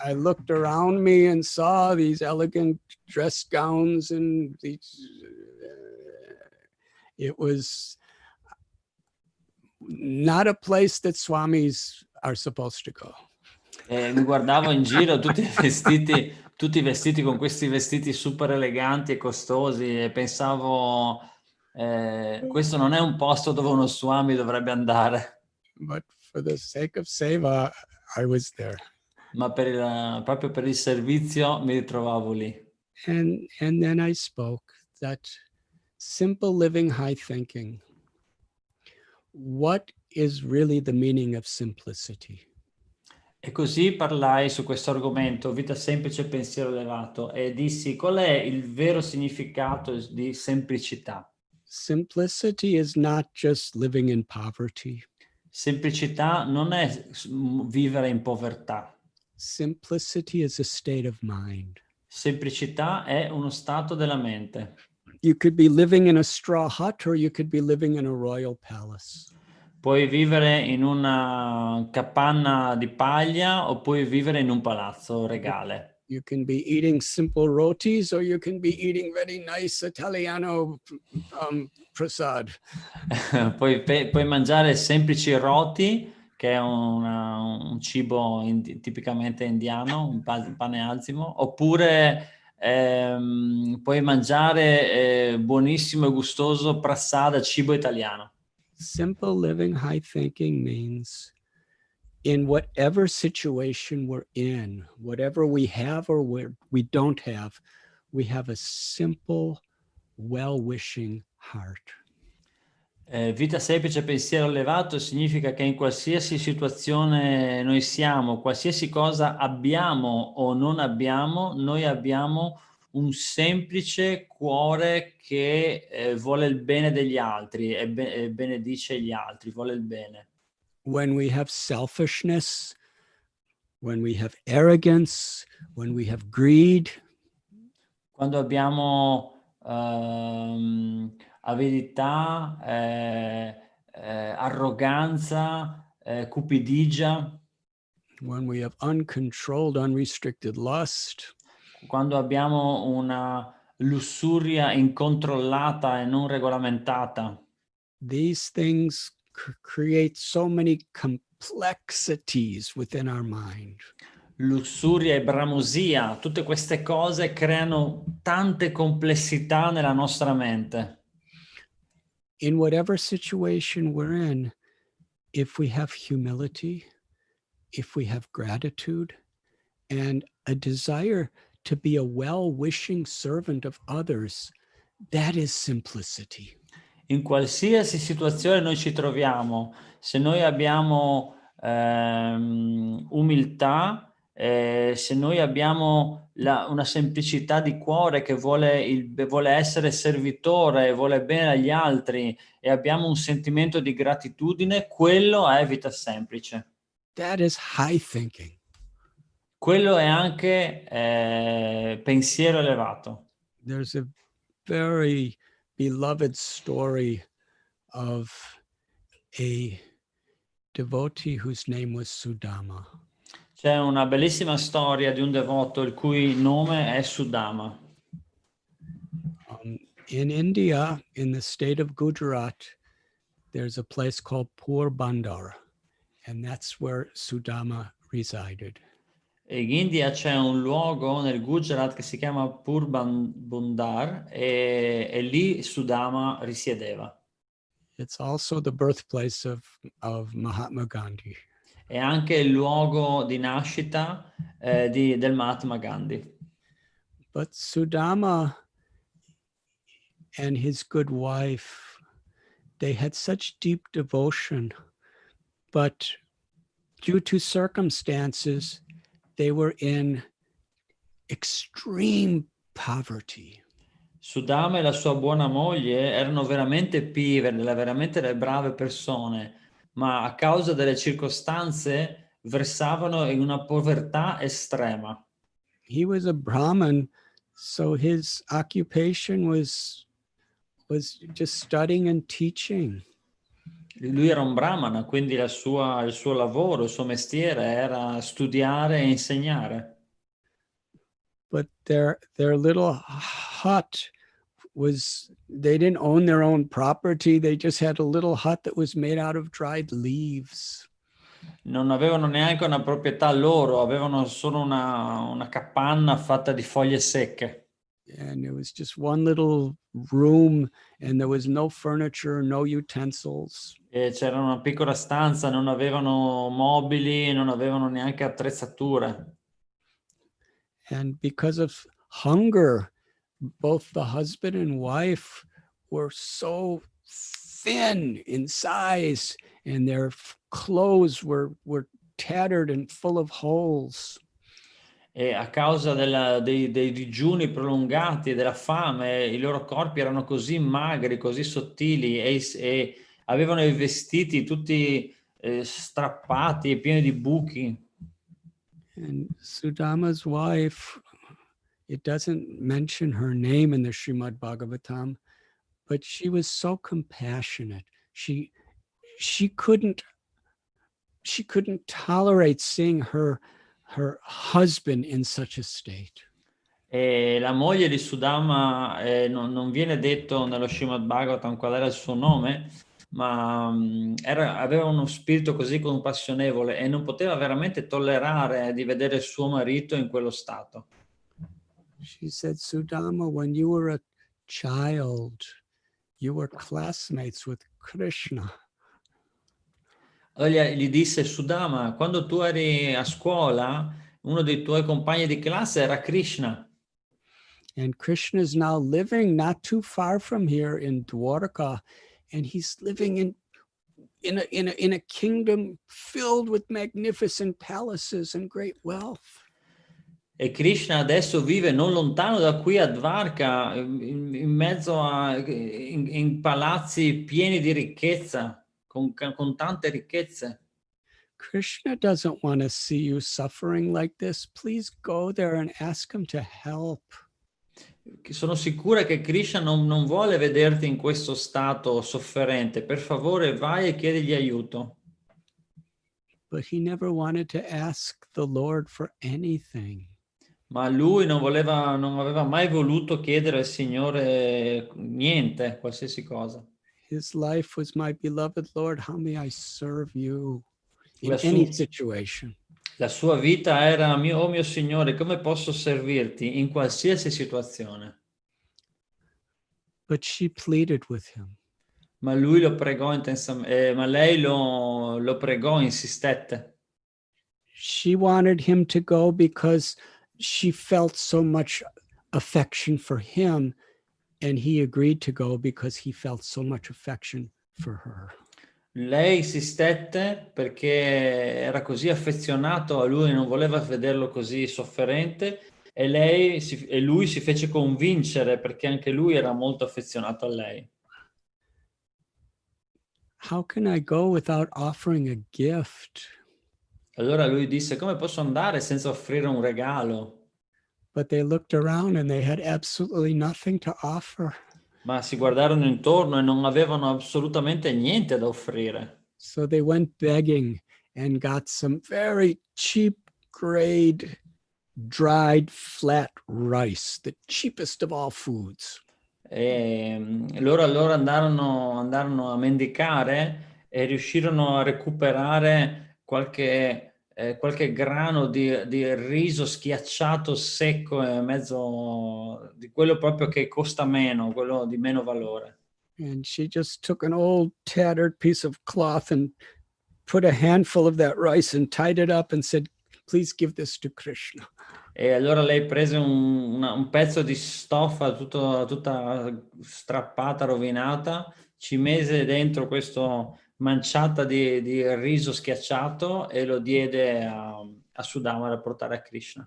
I looked around me and saw these elegant dress gowns and these. It was not a place that swamis are supposed to go. E mi guardavo in giro, tutti vestiti con questi vestiti super eleganti e costosi, e pensavo, questo non è un posto dove uno swami dovrebbe andare. But for the sake of seva, I was there. Ma proprio per il servizio mi ritrovavo lì. And then I spoke that simple living, high thinking. What is really the meaning of simplicity? E così parlai su questo argomento, vita semplice, pensiero elevato, e dissi qual è il vero significato di semplicità. Simplicity is not just living in poverty. Semplicità non è vivere in povertà. Simplicity is a state of mind. Semplicità è uno stato della mente. You could be living in a straw hut or you could be living in a royal palace. Puoi vivere in una capanna di paglia o puoi vivere in un palazzo regale. You can be eating simple rotis or you can be eating very nice Italiano prasad. Puoi mangiare semplici roti, che è un cibo tipicamente indiano, un pane azimo, oppure puoi mangiare buonissimo e gustoso prasad, cibo italiano. Simple living, high thinking means in whatever situation we're in, whatever we have or we don't have, we have a simple, well-wishing heart. Vita semplice, pensiero elevato significa che in qualsiasi situazione noi siamo, qualsiasi cosa abbiamo o non abbiamo, noi abbiamo un semplice cuore che vuole il bene degli altri e benedice gli altri, vuole il bene. When we have selfishness, when we have arrogance, when we have greed, quando abbiamo avidità, arroganza, cupidigia, when we have uncontrolled, unrestricted lust, quando abbiamo una lussuria incontrollata e non regolamentata, these things create so many complexities within our mind. lussuria e bramosia, tutte queste cose creano tante complessità nella nostra mente. In whatever situation we're in, if we have humility, if we have gratitude, and a desire to be a well-wishing servant of others, that is simplicity. In qualsiasi situazione noi ci troviamo, se noi abbiamo umiltà, se noi abbiamo una semplicità di cuore che vuole essere servitore, vuole bene agli altri, e abbiamo un sentimento di gratitudine, quello è vita semplice. That is high thinking. Quello è anche pensiero elevato. There's a very beloved story of a devotee whose name was Sudama. C'è una bellissima storia di un devoto il cui nome è Sudama. In India, in the state of Gujarat, there's a place called Porbandar, and that's where Sudama resided. In India c'è un luogo nel Gujarat che si chiama Porbandar e lì Sudama risiedeva. It's also the birthplace of Mahatma Gandhi. È anche il luogo di nascita del Mahatma Gandhi. But Sudama and his good wife, they had such deep devotion, but due to circumstances, they were in extreme poverty. Sudama e la sua buona moglie erano veramente pive, veramente delle brave persone, ma a causa delle circostanze versavano in una povertà estrema. He was a Brahmin, so his occupation was was just studying and teaching. Lui era un brahmana, quindi il suo lavoro, il suo mestiere era studiare e insegnare. But their little hut they didn't own their own property. They just had a little hut that was made out of dried leaves. Non avevano neanche una proprietà loro, avevano solo una capanna fatta di foglie secche. And it was just one little room, and there was no furniture, no utensils. E c'era una piccola stanza, non avevano mobili, non avevano neanche attrezzature. And because of hunger, both the husband and wife were so thin in size, and their clothes were tattered and full of holes. E a causa dei digiuni prolungati e della fame, i loro corpi erano così magri, così sottili e avevano i vestiti tutti strappati e pieni di buchi. And Sudama's wife, it doesn't mention her name in the Srimad Bhagavatam, but she was so compassionate. She couldn't tolerate seeing her husband in such a state. E la moglie di Sudama, non viene detto nello Srimad Bhagavatam qual era il suo nome, ma aveva uno spirito così compassionevole e non poteva veramente tollerare di vedere il suo marito in quello stato. She said, Sudama, when you were a child, you were classmates with Krishna. Allora gli disse Sudama, quando tu eri a scuola, uno dei tuoi compagni di classe era Krishna. And Krishna is now living not too far from here in Dwarka, and he's living in a kingdom filled with magnificent palaces and great wealth. E Krishna adesso vive non lontano da qui a Dvarka, in mezzo in palazzi pieni di ricchezza, con tante ricchezze. Krishna doesn't want to see you suffering like this. Please go there and ask him to help. Sono sicura che Krishna non vuole vederti in questo stato sofferente. Per favore, vai e chiedigli aiuto. But he never wanted to ask the Lord for anything. Ma lui non aveva mai voluto chiedere al Signore niente, qualsiasi cosa. His life was, my beloved Lord, how may I serve you in La any situation? La sua vita era, oh mio Signore, come posso servirti in qualsiasi situazione? But she pleaded with him. Ma lui lo pregò intensamente, ma lei lo pregò, insistette. She wanted him to go because she felt so much affection for him, and he agreed to go because he felt so much affection for her. Lei insistette perché era così affezionato a lui, non voleva vederlo così sofferente e lui si fece convincere perché anche lui era molto affezionato a lei. How can I go without offering a gift? Allora lui disse, come posso andare senza offrire un regalo? But they looked around and they had absolutely nothing to offer. Ma si guardarono intorno e non avevano assolutamente niente da offrire. So they went begging and got some very cheap grade dried flat rice, the cheapest of all foods. E loro allora andarono a mendicare e riuscirono a recuperare qualche grano di riso schiacciato secco e mezzo di quello proprio che costa meno, quello di meno valore. And she just took an old tattered piece of cloth and put a handful of that rice and tied it up and said, please give this to Krishna. E allora lei prese un pezzo di stoffa tutta strappata, rovinata, ci mise dentro questo manciata di riso schiacciato e lo diede a Sudama da portare a Krishna.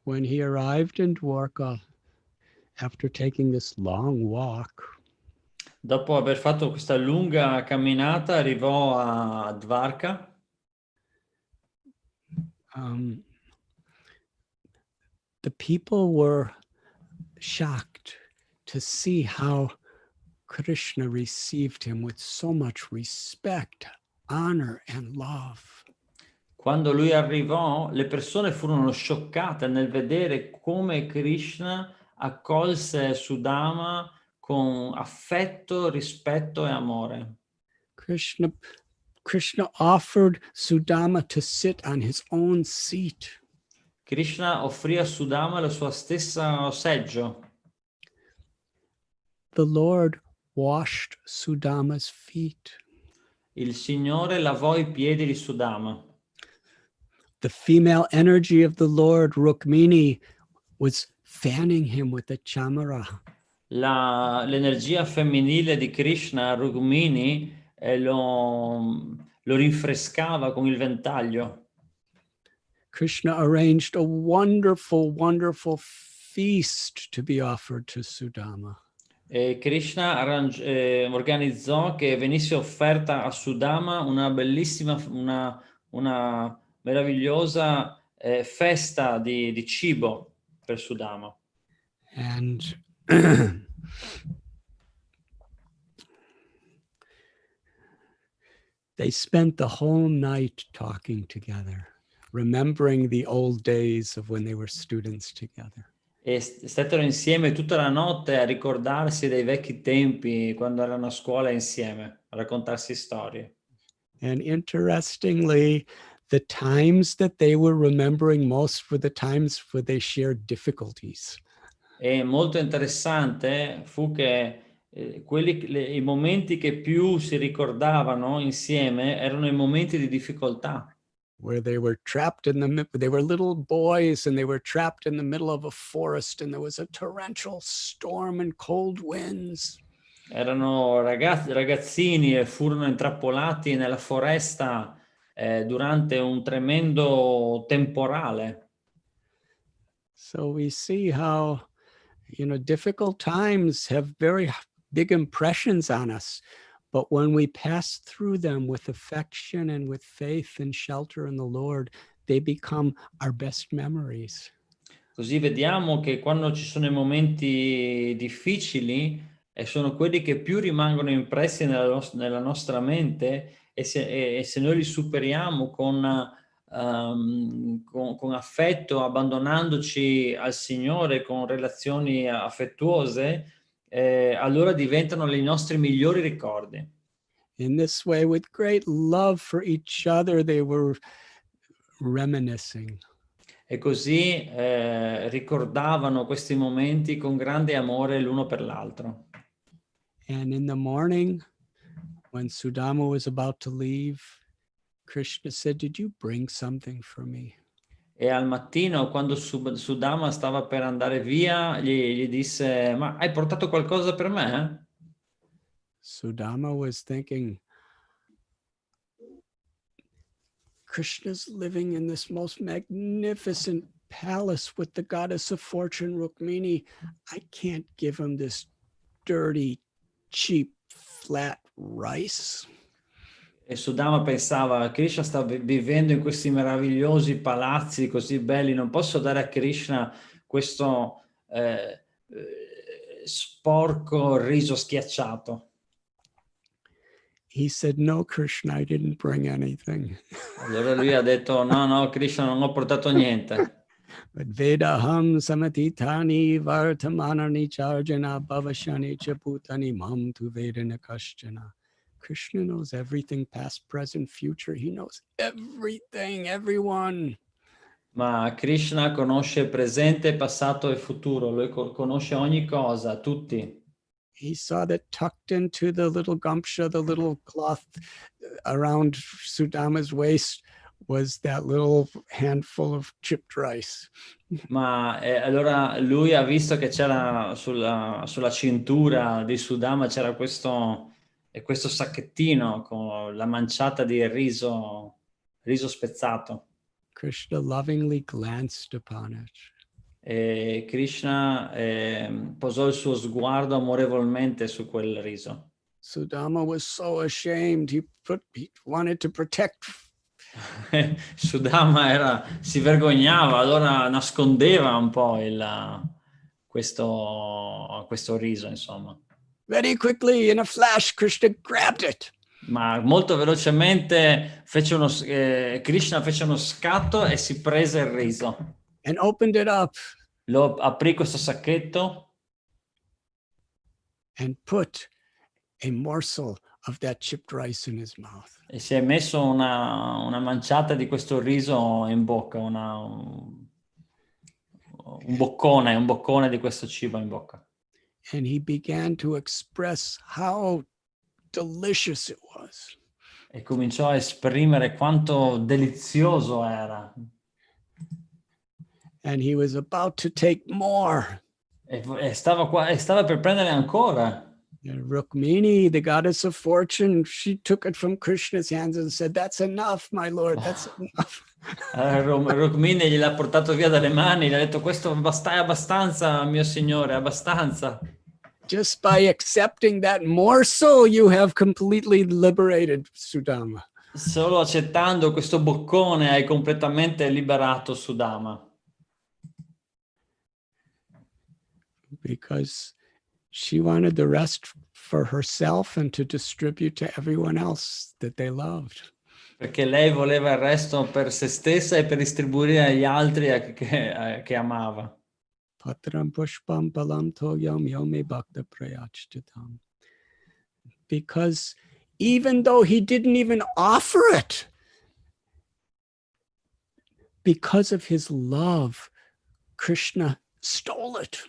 When he arrived in Dwarka, after taking this long walk, Dopo aver fatto questa lunga camminata, arrivò a Dvarka. The people were shocked to see how Krishna received him with so much respect, honor, and love. Quando lui arrivò, le persone furono scioccate nel vedere come Krishna accolse Sudama con affetto, rispetto e amore. Krishna offered Sudama to sit on his own seat. Krishna offrì a Sudama la sua stessa seggio. The Lord washed Sudama's feet. Il Signore lavò i piedi di Sudama. The female energy of the Lord, Rukmini, was fanning him with a chamara. L'energia femminile di Krishna, Rukmini, lo rinfrescava con il ventaglio. Krishna arranged a wonderful, wonderful feast to be offered to Sudama. E Krishna organizzò che venisse offerta a Sudama una bellissima, una meravigliosa festa di cibo per Sudama. And they spent the whole night talking together, remembering the old days of when they were students together. E stettero insieme tutta la notte a ricordarsi dei vecchi tempi quando erano a scuola insieme, a raccontarsi storie. And interestingly, the times that they were remembering most were the times where they shared difficulties. E molto interessante fu che i momenti che più si ricordavano insieme erano i momenti di difficoltà. Where they were trapped they were little boys and they were trapped in the middle of a forest and there was a torrential storm and cold winds. Erano ragazzini e furono intrappolati nella foresta durante un tremendo temporale. So we see how, difficult times have very big impressions on us. But when we pass through them with affection and with faith and shelter in the Lord, they become our best memories. Così vediamo che quando ci sono i momenti difficili, sono quelli che più rimangono impressi nella nostra mente e se noi li superiamo con affetto, abbandonandoci al Signore con relazioni affettuose, allora diventano i nostri migliori ricordi. In this way, with great love for each other, they were reminiscing. E così ricordavano questi momenti con grande amore l'uno per l'altro. And in the morning, when Sudama was about to leave, Krishna said, "Did you bring something for me?" E al mattino, quando Sudama stava per andare via, gli disse: "Ma hai portato qualcosa per me?" Sudama was thinking, Krishna's living in this most magnificent palace with the goddess of fortune, Rukmini. I can't give him this dirty, cheap, flat rice. E Sudama pensava: Krishna sta vivendo in questi meravigliosi palazzi così belli, non posso dare a Krishna questo sporco riso schiacciato. He said, "No, Krishna, I didn't bring anything." Allora lui ha detto: no, Krishna, non ho portato niente. But Vedaham samatitani vartamanani charjana bhavashani chaputani mam tu vedana kashchana. Krishna knows everything, past, present, future. He knows everything, everyone. Ma Krishna conosce presente, passato e futuro. Lui conosce ogni cosa, tutti. He saw that tucked into the little gamsha, the little cloth around Sudama's waist, was that little handful of chipped rice. Ma allora lui ha visto che c'era sulla cintura di Sudama c'era questo sacchettino con la manciata di riso spezzato. Krishna lovingly glanced upon it. E Krishna posò il suo sguardo amorevolmente su quel riso. Sudama was so ashamed. He wanted to protect. Sudama si vergognava, allora nascondeva un po' questo riso, insomma. Very quickly, in a flash, Krishna grabbed it. Ma molto velocemente Krishna fece uno scatto e si prese il riso. And opened it up. Aprì questo sacchetto And put a morsel of that chipped rice in his mouth. e si è messo una manciata di questo riso in bocca, un boccone di questo cibo in bocca. And he began to express how delicious it was. E cominciò a esprimere quanto delizioso era. And he was about to take more. E stava per prendere ancora. And Rukmini, the goddess of fortune, she took it from Krishna's hands and said, "That's enough, my lord, that's enough." Rukmini gliel'ha portato via dalle mani, gli ha detto questo è abbastanza, mio signore, abbastanza. Just by accepting that morsel, you have completely liberated Sudama. Solo accettando questo boccone hai completamente liberato Sudama. Because she wanted the rest for herself and to distribute to everyone else that they loved. Perché lei voleva il resto per se stessa e per distribuire agli altri che amava. Patram pushpam palam toyam yome bhakta prayachtatam. Because even though he didn't even offer it, because of his love, Krishna stole it.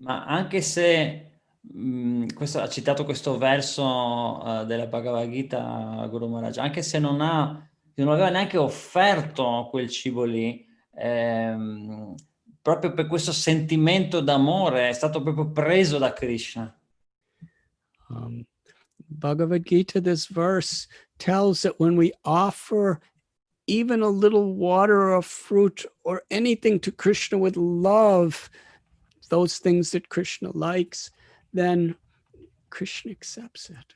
Ma anche se ha citato questo verso della Bhagavad Gita, Guru Maharaj, anche se non aveva neanche offerto quel cibo lì, proprio per questo sentimento d'amore è stato proprio preso da Krishna. Bhagavad Gita, this verse tells that when we offer even a little water or a fruit or anything to Krishna with love, those things that Krishna likes, then Krishna accepts it.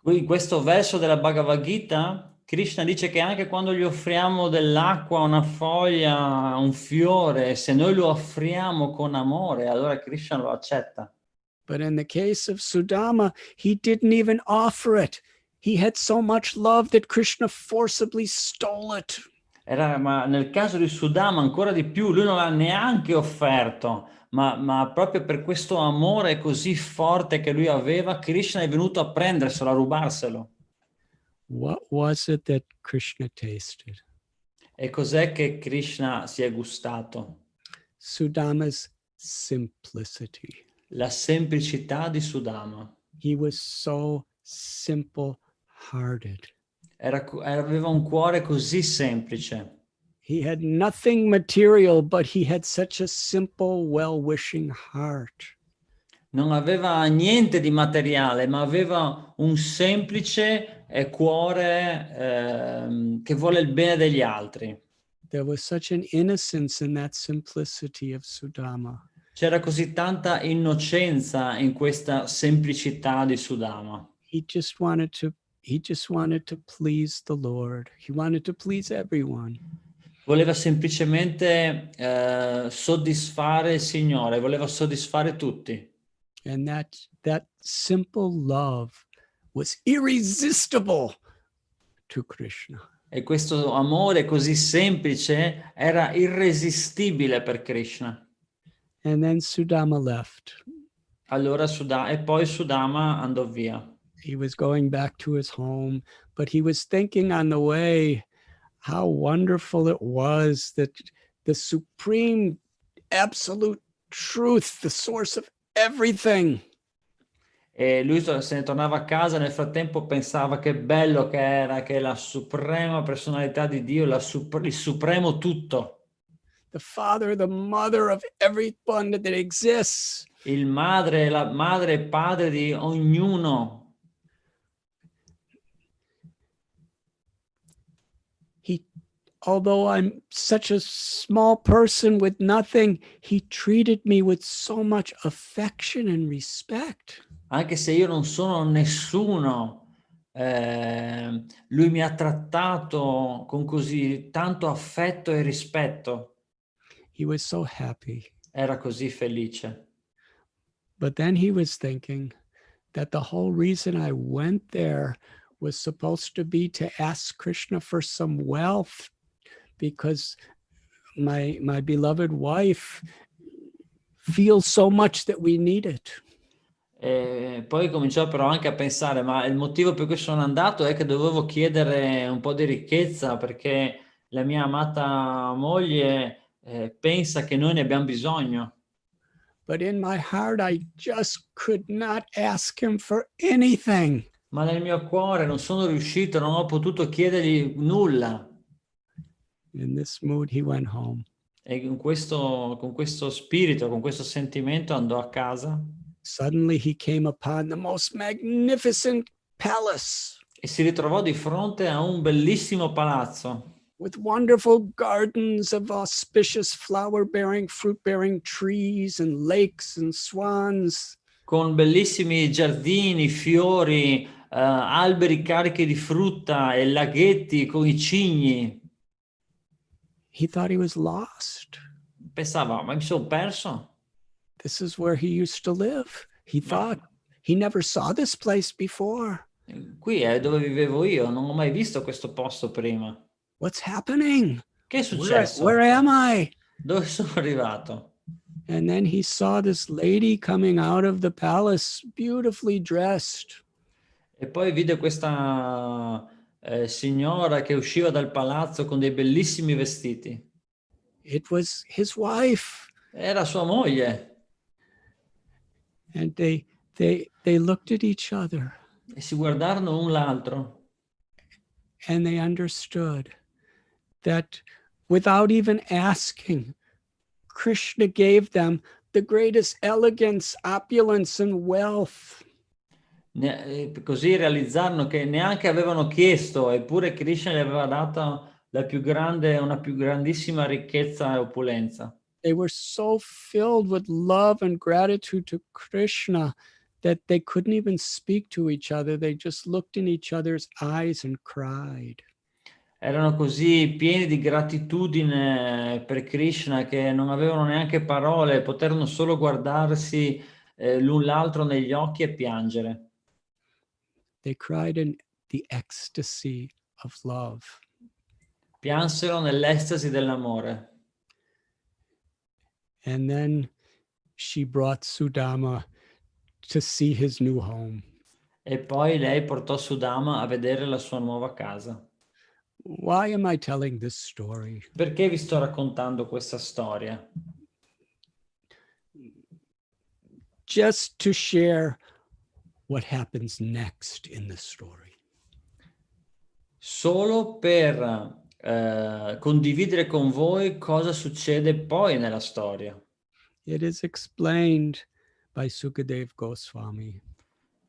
Qui in questo verso della Bhagavad Gita, Krishna dice che anche quando gli offriamo dell'acqua, una foglia, un fiore, se noi lo offriamo con amore, allora Krishna lo accetta. But in the case of Sudama, he didn't even offer it. He had so much love that Krishna forcibly stole it. Ma nel caso di Sudama ancora di più, lui non l'ha neanche offerto, ma proprio per questo amore così forte che lui aveva, Krishna è venuto a prenderselo, a rubarselo. What was it that Krishna tasted? E cos'è che Krishna si è gustato? Sudama's simplicity. La semplicità di Sudama. He was so simple-hearted. Aveva un cuore così semplice. He had nothing material, but he had such a simple, well-wishing heart. Non aveva niente di materiale, ma aveva un semplice cuore che vuole il bene degli altri. There was such an innocence in that simplicity of Sudama. C'era così tanta innocenza in questa semplicità di Sudama. He just wanted to please the Lord. He wanted to please everyone. Voleva semplicemente soddisfare il Signore, voleva soddisfare tutti. And that simple love was irresistible to Krishna. E questo amore così semplice era irresistibile per Krishna. And then Sudama left. Allora poi Sudama andò via. He was going back to his home, but he was thinking on the way how wonderful it was that the supreme absolute truth, the source of everything. E lui se ne tornava a casa, nel frattempo pensava che bello che era, che la suprema personalità di Dio, il supremo tutto. The father, the mother of everyone that exists. La madre e padre di ognuno. Although I'm such a small person with nothing, he treated me with so much affection and respect. Anche se io non sono nessuno, lui mi ha trattato con così tanto affetto e rispetto. He was so happy. Era così felice. But then he was thinking that the whole reason I went there was supposed to be to ask Krishna for some wealth, because my beloved wife feels so much that we need it. E poi cominciò però anche a pensare, ma il motivo per cui sono andato è che dovevo chiedere un po' di ricchezza perché la mia amata moglie pensa che noi ne abbiamo bisogno. But in my heart, I just could not ask him for anything. Ma nel mio cuore non sono riuscito, non ho potuto chiedergli nulla. In this mood, he went home. E con questo spirito, con questo sentimento andò a casa Suddenly, he came upon the most magnificent palace e si ritrovò di fronte a un bellissimo palazzo with wonderful gardens of auspicious flower-bearing, fruit-bearing trees and lakes and swans. con bellissimi giardini, fiori, alberi carichi di frutta e laghetti con i cigni. He thought he was lost. Pensava, ma mi sono perso? This is where he used to live. He thought he never saw this place before. Qui è dove vivevo io, non ho mai visto questo posto prima. What's happening? Che è successo? Where am I? Dove sono arrivato? And then he saw this lady coming out of the palace, beautifully dressed. E poi vide questa signora che usciva dal palazzo con dei bellissimi vestiti. It was his wife. Era sua moglie. And they looked at each other E si guardarono un l'altro. and they understood that without even asking, Krishna gave them the greatest elegance, opulence, and wealth. Così realizzarono che neanche avevano chiesto, eppure Krishna gli aveva dato una più grandissima ricchezza e opulenza. They were so filled with love and gratitude to Krishna that they couldn't even speak to each other. They just looked in each other's eyes and cried. Erano così pieni di gratitudine per Krishna che non avevano neanche parole, poterono solo guardarsi l'un l'altro negli occhi e piangere. They cried in the ecstasy of love. Piansero nell'estasi dell'amore. And then she brought Sudama to see his new home. E poi lei portò Sudama a vedere la sua nuova casa. Why am I telling this story? Perché vi sto raccontando questa storia? Just to share what happens next in the story. Solo per condividere con voi cosa succede poi nella storia. It is explained by Sukadev Goswami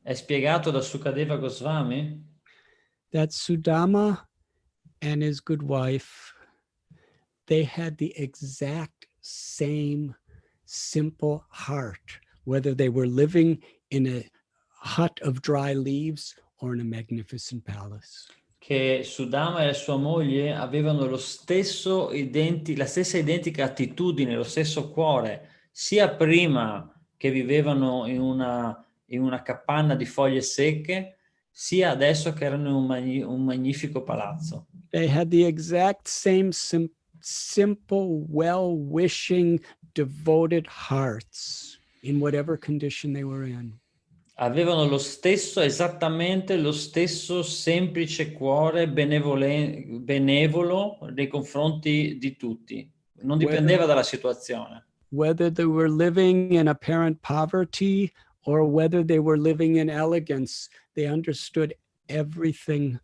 È spiegato da Sukadeva Goswami that Sudama and his good wife, they had the exact same simple heart, whether they were living in a hut of dry leaves or in a magnificent palace. che Sudama e sua moglie avevano la stessa identica attitudine, lo stesso cuore, sia prima che vivevano in una capanna di foglie secche, sia adesso che erano in un magnifico palazzo. They had the exact same simple, well-wishing, devoted hearts in whatever condition they were in. Avevano esattamente lo stesso semplice cuore benevolo nei confronti di tutti. Non dipendeva dalla situazione. Whether they were living in apparent poverty or whether they were living in elegance, they understood everything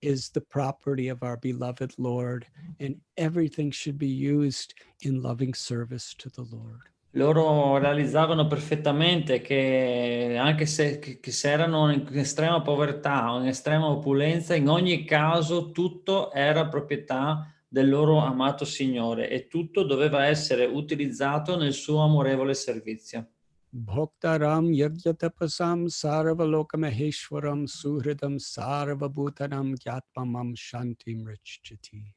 is the property of our beloved Lord, and everything should be used in loving service to the Lord. Loro realizzavano perfettamente che anche se erano in estrema povertà o in estrema opulenza, in ogni caso tutto era proprietà del loro amato Signore e tutto doveva essere utilizzato nel suo amorevole servizio. Bhoktaram yagyatapasam sarvalokamaheeshwaram suhridam sarvabhutanam gyatpamam shantim richchati.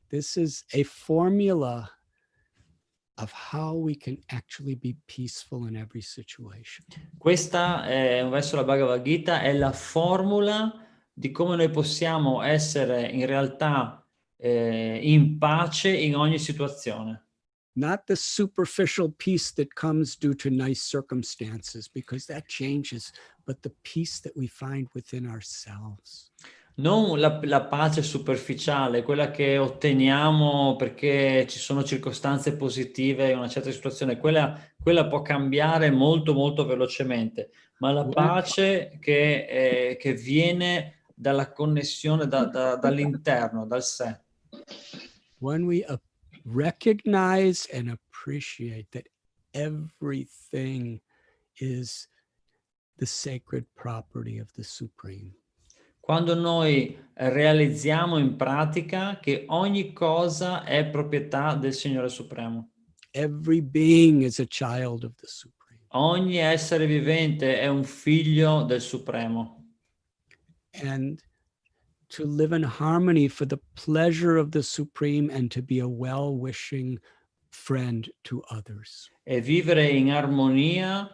This is a formula of how we can actually be peaceful in every situation. Questa è un verso della Bhagavad Gita, è la formula di come noi possiamo essere in realtà in pace in ogni situazione. Not the superficial peace that comes due to nice circumstances, because that changes, but the peace that we find within ourselves. Non la pace superficiale, quella che otteniamo perché ci sono circostanze positive in una certa situazione, quella può cambiare molto molto velocemente, ma la pace che viene dalla connessione dall'interno, dal sé. When we recognize and appreciate that everything is the sacred property of the Supreme. Quando noi realizziamo in pratica che ogni cosa è proprietà del Signore Supremo. Every being is a child of the Supreme. Ogni essere vivente è un figlio del Supremo. And to live in harmony for the pleasure of the Supreme and to be a well-wishing friend to others. E vivere in armonia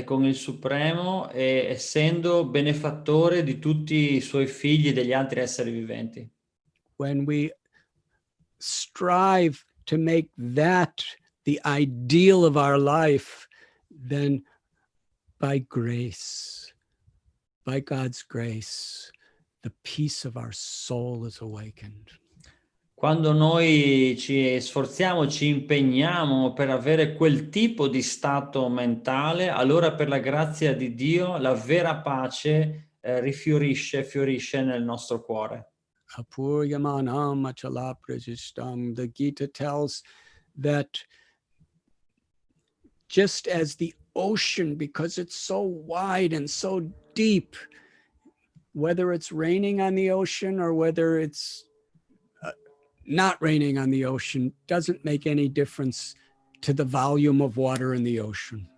con il Supremo e essendo benefattore di tutti i suoi figli e degli altri esseri viventi. When we strive to make that the ideal of our life, then by grace, by God's grace, the peace of our soul is awakened. Quando noi ci sforziamo, ci impegniamo per avere quel tipo di stato mentale, allora per la grazia di Dio la vera pace fiorisce nel nostro cuore. Apuryamanam achala prajishtam. The Gita tells that just as the ocean, because it's so wide and so deep, whether it's raining on the ocean or whether it's not raining on the ocean, doesn't make any difference to the volume of water in the ocean.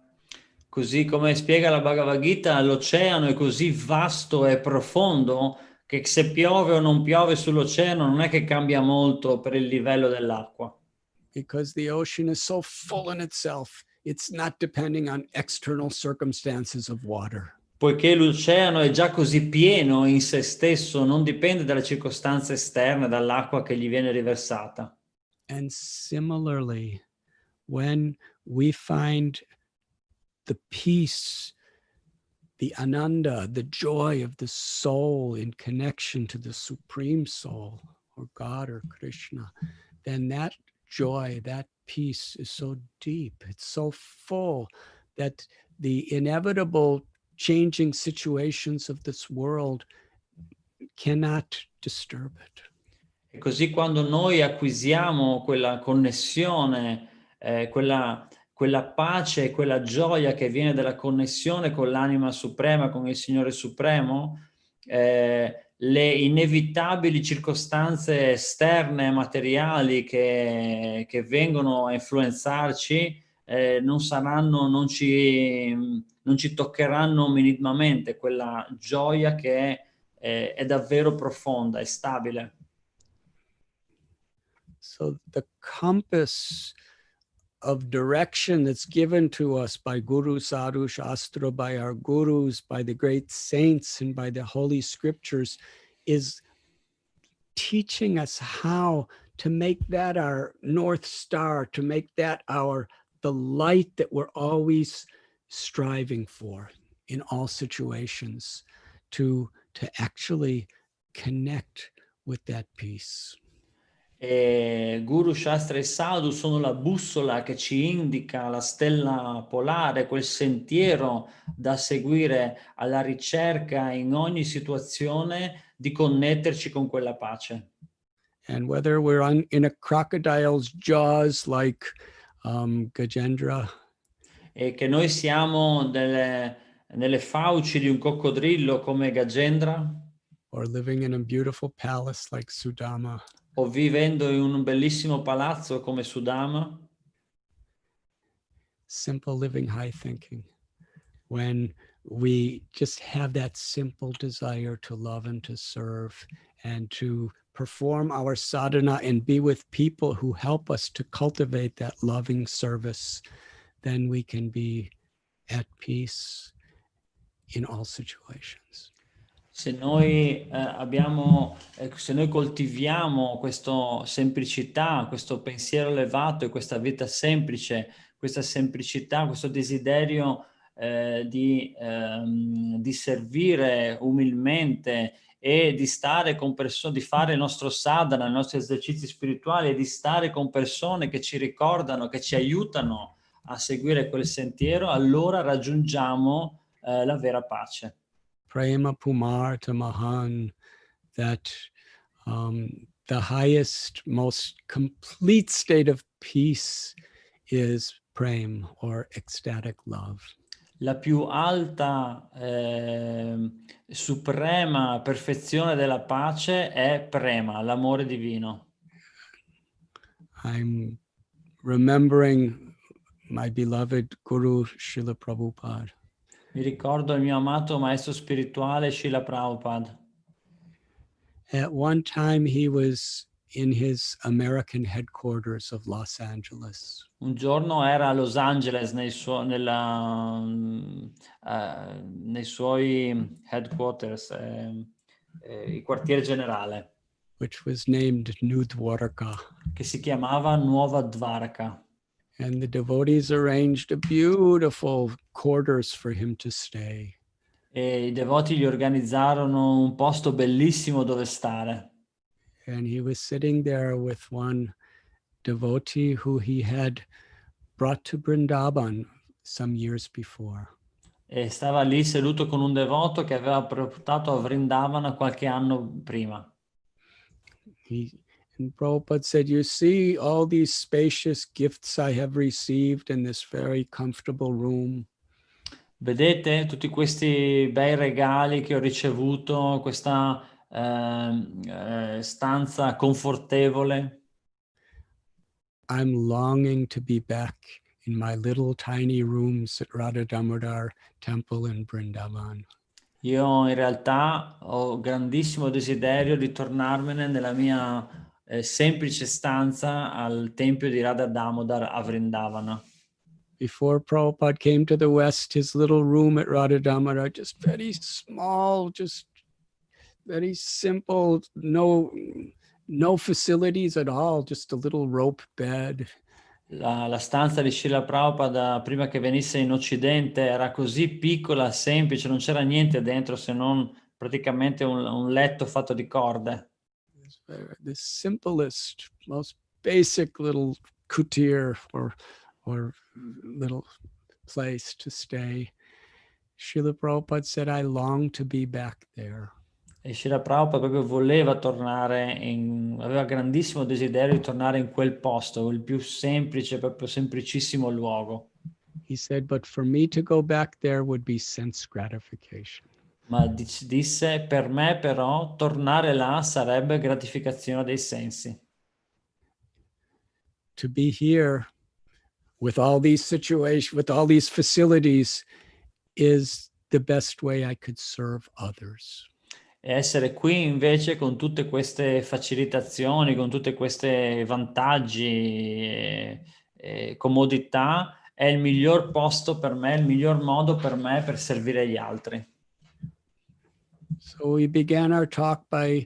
Così come spiega la Bhagavad Gita, l'oceano è così vasto e profondo che se piove o non piove sull'oceano non è che cambia molto per il livello dell'acqua. Because the ocean is so full in itself, it's not depending on external circumstances of water. Poiché l'oceano è già così pieno in se stesso, non dipende dalle circostanze esterne, dall'acqua che gli viene riversata. And similarly, when we find the peace, the ananda, the joy of the soul in connection to the Supreme Soul, or God or Krishna, then that joy, that peace is so deep, it's so full that the inevitable changing situations of this world cannot disturb it. E così quando noi acquisiamo quella connessione, quella pace, quella gioia che viene dalla connessione con l'anima suprema, con il Signore Supremo, le inevitabili circostanze esterne, materiali che vengono a influenzarci, non ci toccheranno minimamente quella gioia che è davvero profonda e stabile. So the compass of direction that's given to us by Guru, Sadhu, Shastra, by our gurus, by the great saints, and by the holy scriptures is teaching us how to make that our North Star, to make that the light that we're always striving for in all situations, to actually connect with that peace. Guru, Shastra e Sadhu sono la bussola che ci indica la stella polare, quel sentiero da seguire alla ricerca in ogni situazione di connetterci con quella pace. And whether we're in a crocodile's jaws like Gajendra, E che noi siamo nelle fauci di un coccodrillo come Gajendra, or living in a beautiful palace like Sudama, o vivendo in un bellissimo palazzo come Sudama, simple living, high thinking, when we just have that simple desire to love and to serve and to perform our sadhana and be with people who help us to cultivate that loving service, then we can be at peace in all situations. Se noi se noi coltiviamo questa semplicità, questo pensiero elevato e questa vita semplice, questa semplicità, questo desiderio di servire umilmente e di stare con persone, di fare il nostro sadhana, i nostri esercizi spirituali e di stare con persone che ci ricordano, che ci aiutano a seguire quel sentiero, allora raggiungiamo la vera pace. Prema Pumarta Mahan, that the highest, most complete state of peace is prem, or ecstatic love. La più alta, suprema perfezione della pace è prema, l'amore divino. I'm remembering my beloved Guru Srila Prabhupada. Mi ricordo il mio amato maestro spirituale Srila Prabhupada. At one time he was in his American headquarters of Los Angeles. Un giorno era a Los Angeles nei suoi headquarters, il quartiere generale, which was named New Dwarka. che si chiamava Nuova Dvaraka. And the devotees arranged a beautiful quarters for him to stay. E i devoti gli organizzarono un posto bellissimo dove stare. And he was sitting there with one devotee who he had brought to Vrindavan some years before. E stava lì seduto con un devoto che aveva portato a Vrindavana qualche anno prima. And Prabhupada said, you see all these spacious gifts I have received in this very comfortable room. Vedete tutti questi bei regali che ho ricevuto, questa stanza confortevole? I'm longing to be back in my little tiny rooms at Radha Damodar Temple in Vrindavan. Io in realtà ho grandissimo desiderio di tornarmene nella mia semplice stanza al tempio di Radha Damodar a Vrindavana. Before Prabhupada came to the West, his little room at Radha Damodar, just very small, just very simple, no facilities at all, just a little rope bed. La stanza di Srila Prabhupada prima che venisse in Occidente era così piccola, semplice, non c'era niente dentro se non praticamente un letto fatto di corde. The simplest, most basic little kutir or little place to stay. Srila Prabhupada said, I long to be back there. E Srila Prabhupada proprio voleva tornare aveva grandissimo desiderio di tornare in quel posto, il più semplice, proprio semplicissimo luogo. He said, but for me to go back there would be sense gratification. Ma disse, per me però tornare là sarebbe gratificazione dei sensi. To be here with all these situations, with all these facilities, is the best way I could serve others. E essere qui invece con tutte queste facilitazioni, con tutte queste vantaggi e comodità, è il miglior posto per me, il miglior modo per me per servire gli altri. So we began our talk by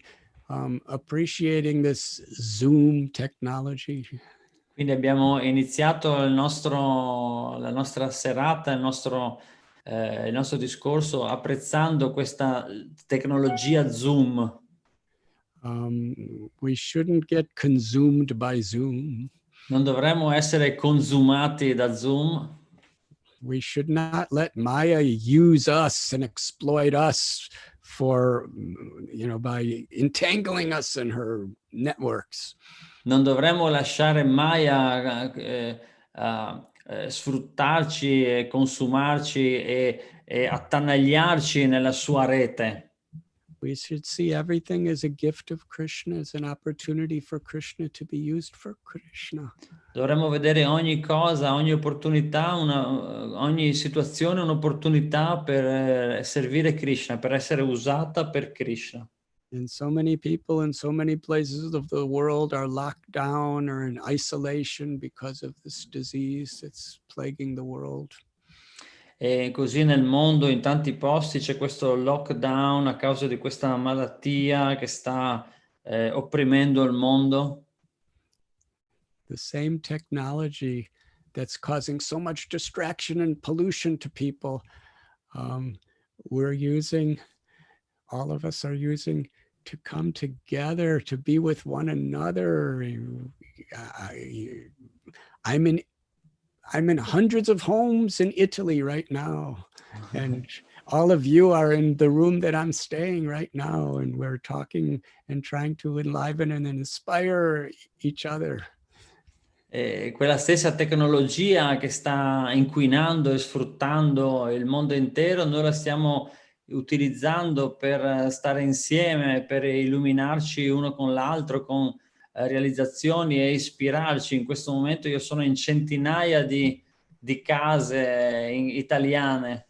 appreciating this Zoom technology. Quindi abbiamo iniziato la nostra serata, il nostro discorso apprezzando questa tecnologia Zoom. We shouldn't get consumed by Zoom. Non dovremmo essere consumati da Zoom. We should not let Maya use us and exploit us for, by entangling us in her networks. Non dovremmo lasciare mai sfruttarci e consumarci e attanagliarci nella sua rete. We should see everything as a gift of Krishna, as an opportunity for Krishna to be used for Krishna. Dovremmo vedere ogni cosa, ogni opportunità, ogni situazione un'opportunità per servire Krishna, per essere usata per Krishna. And so many people in so many places of the world are locked down or in isolation because of this disease that's plaguing the world. E così nel mondo, in tanti posti, c'è questo lockdown a causa di questa malattia che sta opprimendo il mondo. The same technology that's causing so much distraction and pollution to people, we're using, all of us are using to come together, to be with one another. I'm in hundreds of homes in Italy right now. And all of you are in the room that I'm staying right now. And we're talking and trying to enliven and inspire each other. Quella stessa tecnologia che sta inquinando e sfruttando il mondo intero, noi la stiamo utilizzando per stare insieme, per illuminarci uno con l'altro, con realizzazioni e ispirarci. In questo momento io sono in centinaia di case italiane.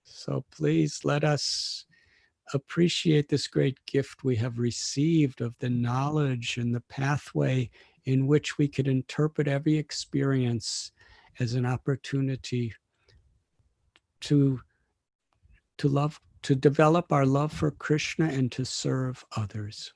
So please let us appreciate this great gift we have received of the knowledge and the pathway in which we could interpret every experience as an opportunity to love, to develop our love for Krishna and to serve others.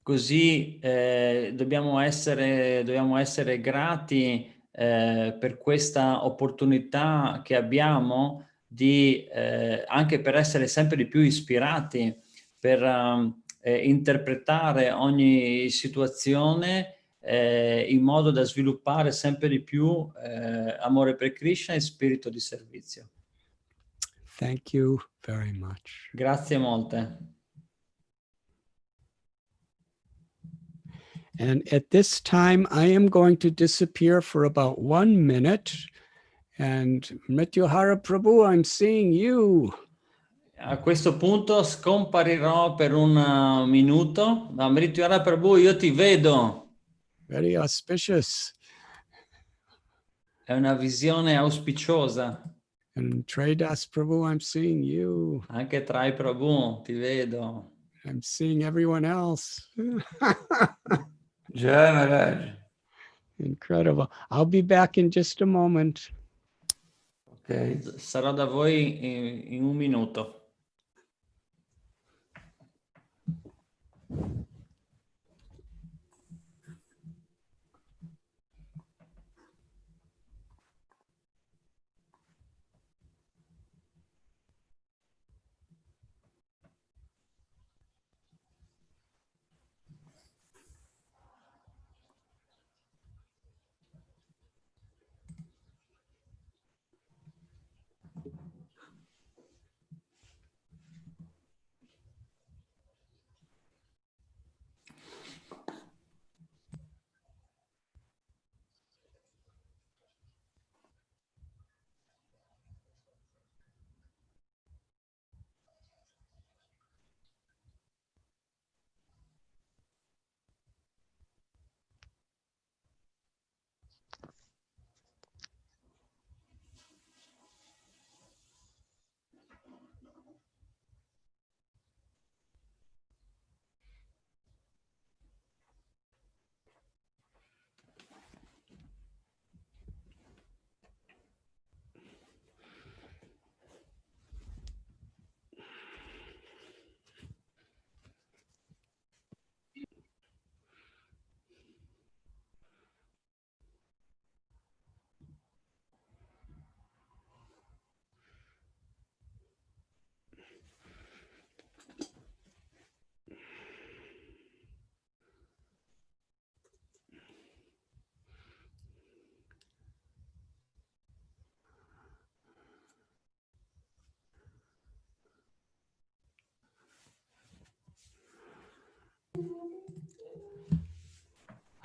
Così dobbiamo essere grati per questa opportunità che abbiamo di anche per essere sempre di più ispirati, per interpretare ogni situazione in modo da sviluppare sempre di più amore per Krishna e spirito di servizio. Thank you very much. Grazie molte. And at this time, I am going to disappear for about 1 minute. And Mrityuhara Prabhu, I'm seeing you. A questo punto scomparirò per un minuto. Mrityuhara Prabhu, io ti vedo. Very auspicious. È una visione auspiciosa. And Tradas Prabhu, I'm seeing you. Anche Trai Prabhu, ti vedo. I'm seeing everyone else. Jai Maharaj. Incredible. I'll be back in just a moment. Ok. Sarò da voi in un minuto.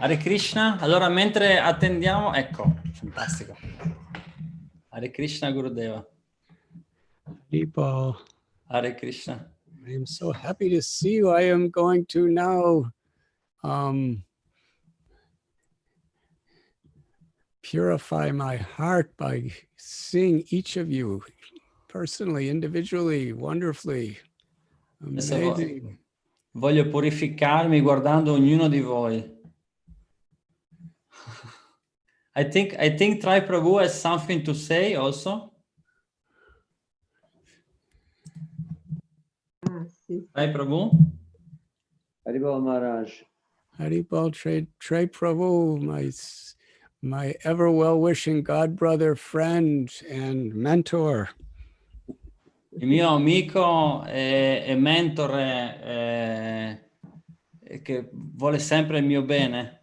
Hare Krishna, allora mentre attendiamo, ecco, fantastico. Hare Krishna Gurudeva. Haribo. Hare Krishna. I am so happy to see you. I am going to now purify my heart by seeing each of you personally, individually, wonderfully. Adesso Amazing. voglio purificarmi guardando ognuno di voi. I think Trai Prabhu has something to say also. Sì. Trai Prabhu? Haribol Maharaj. Haribol Trey Prabhu, my ever well-wishing God brother, friend, and mentor. Il mio amico e mentore che vuole sempre il mio bene.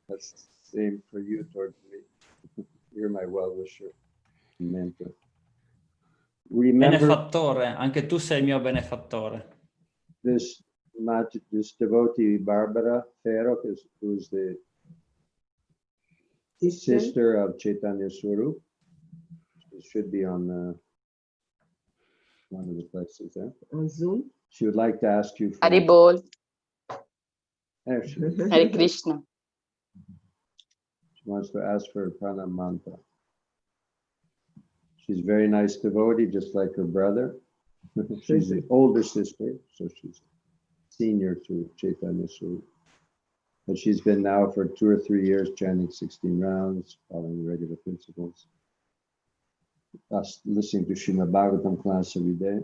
That's the same for you towards me. You're my well-wisher, mentor. Remember Benefattore, anche tu sei il mio benefattore. this devotee, Barbara Ferro, who's the sister of Chaitanya Swarup. It should be on one of the places there. On Zoom. She would like to ask you for... Haribol, There she is. Hare Krishna. She wants to ask for a pranam mantra. She's a very nice devotee, just like her brother. She's the older sister, so she's senior to Chaitanya Swarup. But she's been now for 2 or 3 years chanting 16 rounds, following the regular principles. Us listening to Srimad Bhagavatam class every day.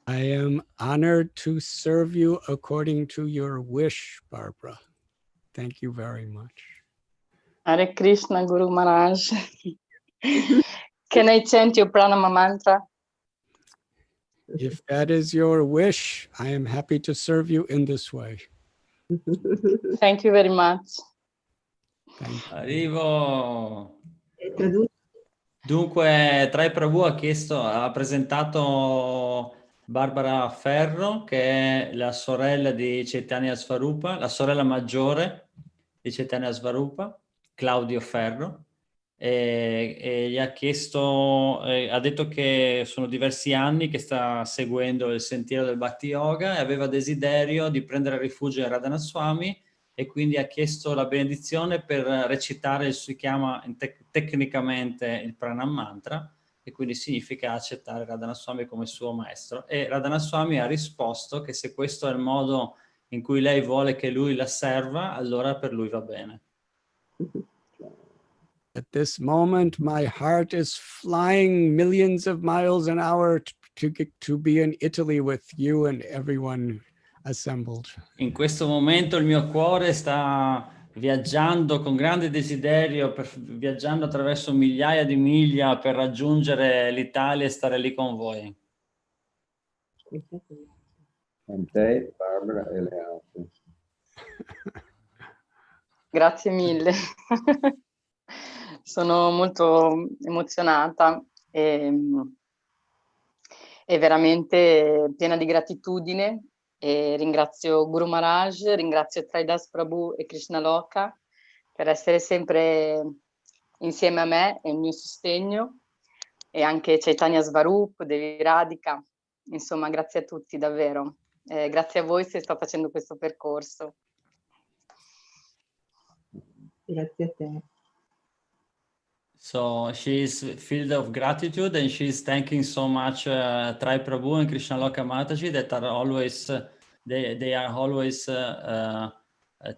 I am honored to serve you according to your wish, Barbara. Thank you very much. Hare Krishna, Guru Maharaj. Can I chant your pranama mantra? If that is your wish, I am happy to serve you in this way. Thank you very much. Thank you. Arrivo. Traduzione. Dunque, Trai Prabhu ha presentato Barbara Ferro, che è la sorella di Chaitanya Swarupa, la sorella maggiore di Chaitanya Swarupa, Claudio Ferro, e gli ha chiesto, ha detto che sono diversi anni che sta seguendo il sentiero del Bhakti Yoga e aveva desiderio di prendere rifugio in Radhanath Swami, e quindi ha chiesto la benedizione per recitare, si chiama tecnicamente il pranam mantra, e quindi significa accettare Radhanath Swami come suo maestro. E Radhanath Swami ha risposto che se questo è il modo in cui lei vuole che lui la serva, allora per lui va bene. At this moment, my heart is flying millions of miles an hour to be in Italy with you and everyone assembled. In questo momento il mio cuore sta viaggiando con grande desiderio, viaggiando attraverso migliaia di miglia per raggiungere l'Italia e stare lì con voi. And te, Barbara, e le altre. Grazie mille. Sono molto emozionata e veramente piena di gratitudine, e ringrazio Guru Maharaj, ringrazio Traidas Prabhu e Krishna Loka per essere sempre insieme a me e il mio sostegno, e anche Chaitanya Swarup, Devi Radhika, insomma grazie a tutti davvero, grazie a voi se sto facendo questo percorso. Grazie a te. So she's filled of gratitude, and she's thanking so much Trai Prabhu and Krishna Loka Mataji that are always they are always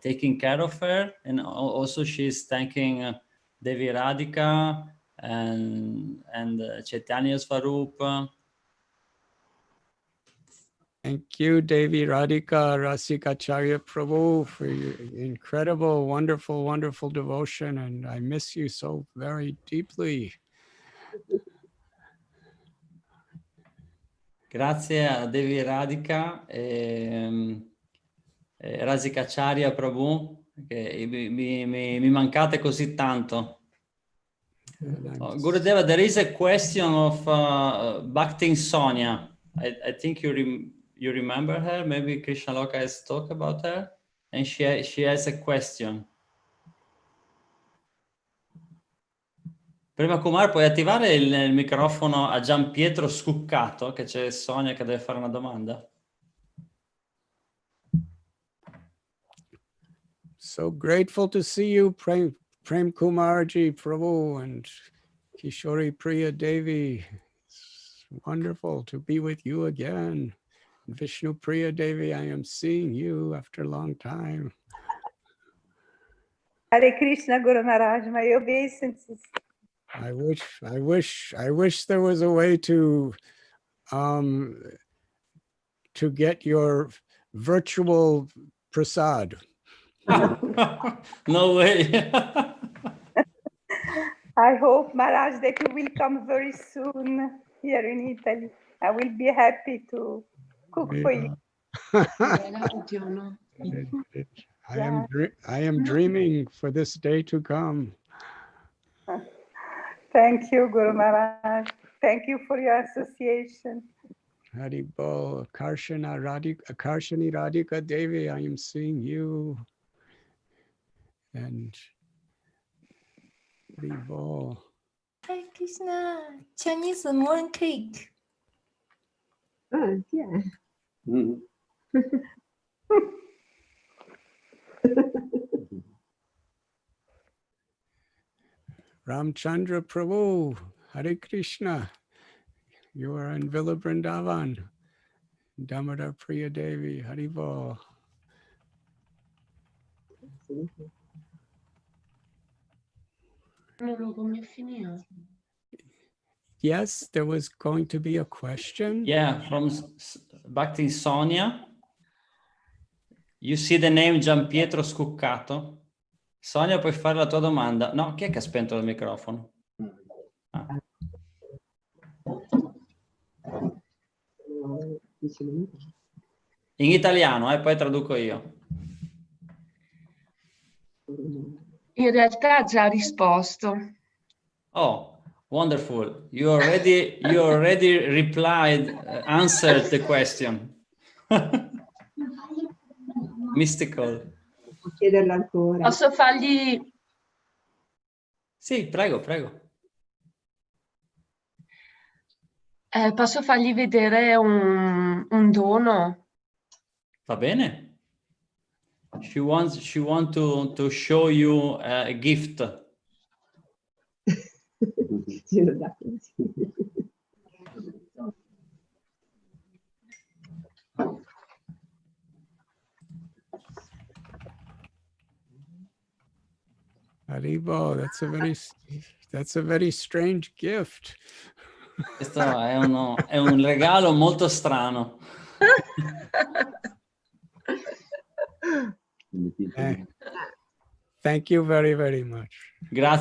taking care of her, and also she's thanking Devi Radhika and Chaitanya Swarup. Thank you, Devi Radhika Rasikacharya Prabhu, for your incredible, wonderful, wonderful devotion. And I miss you so very deeply. Grazie a Devi Radhika e Rasikacharya Prabhu, che mi mancate così tanto. Gurudeva, there is a question of Bhakti Sonia. I think you remember her. Maybe Krishna Loka has talked about her, and she has a question. Prima Kumar, puoi attivare il microfono a Gian Pietro Scuccato, che c'è Sonia che deve fare una domanda. So grateful to see you. Prem Kumarji Prabhu and Kishori Priya Devi. It's wonderful to be with you again. Vishnu Priya Devi, I am seeing you after a long time. Hare Krishna Guru Maharaj, my obeisances. I wish there was a way to get your virtual prasad. No way. I hope, Maharaj, that you will come very soon here in Italy. I will be happy to cook for you. I am dreaming for this day to come. Thank you, Guru Maharaj. Thank you for your association. Haribol, Akarshani Radhika Devi, I am seeing you. And Haribol. Hare Krishna, Chinese moon cake. Ah, chi è? Mhm. Ramchandra Prabhu, Hare Krishna. You are in Villa Vrindavan. Damodar Priya Devi, Haribol. Yes, there was going to be a question. Yeah, from Bhakti Sonia. You see the name Gianpietro Scuccato? Sonia, puoi fare la tua domanda? No, chi è che ha spento il microfono? Ah. 10 minuti. In italiano, poi traduco io. In realtà ha già risposto. Oh, wonderful. You already replied, answered the question. Mystical. Può chiederla ancora. Posso fargli... Sì, prego, prego. Posso fargli vedere un dono? Va bene. She wants to show you a gift. Sì, lo dà così. Haribo, that's a very strange gift. Questo è un regalo molto strano. Thank you very, very much. Grazie.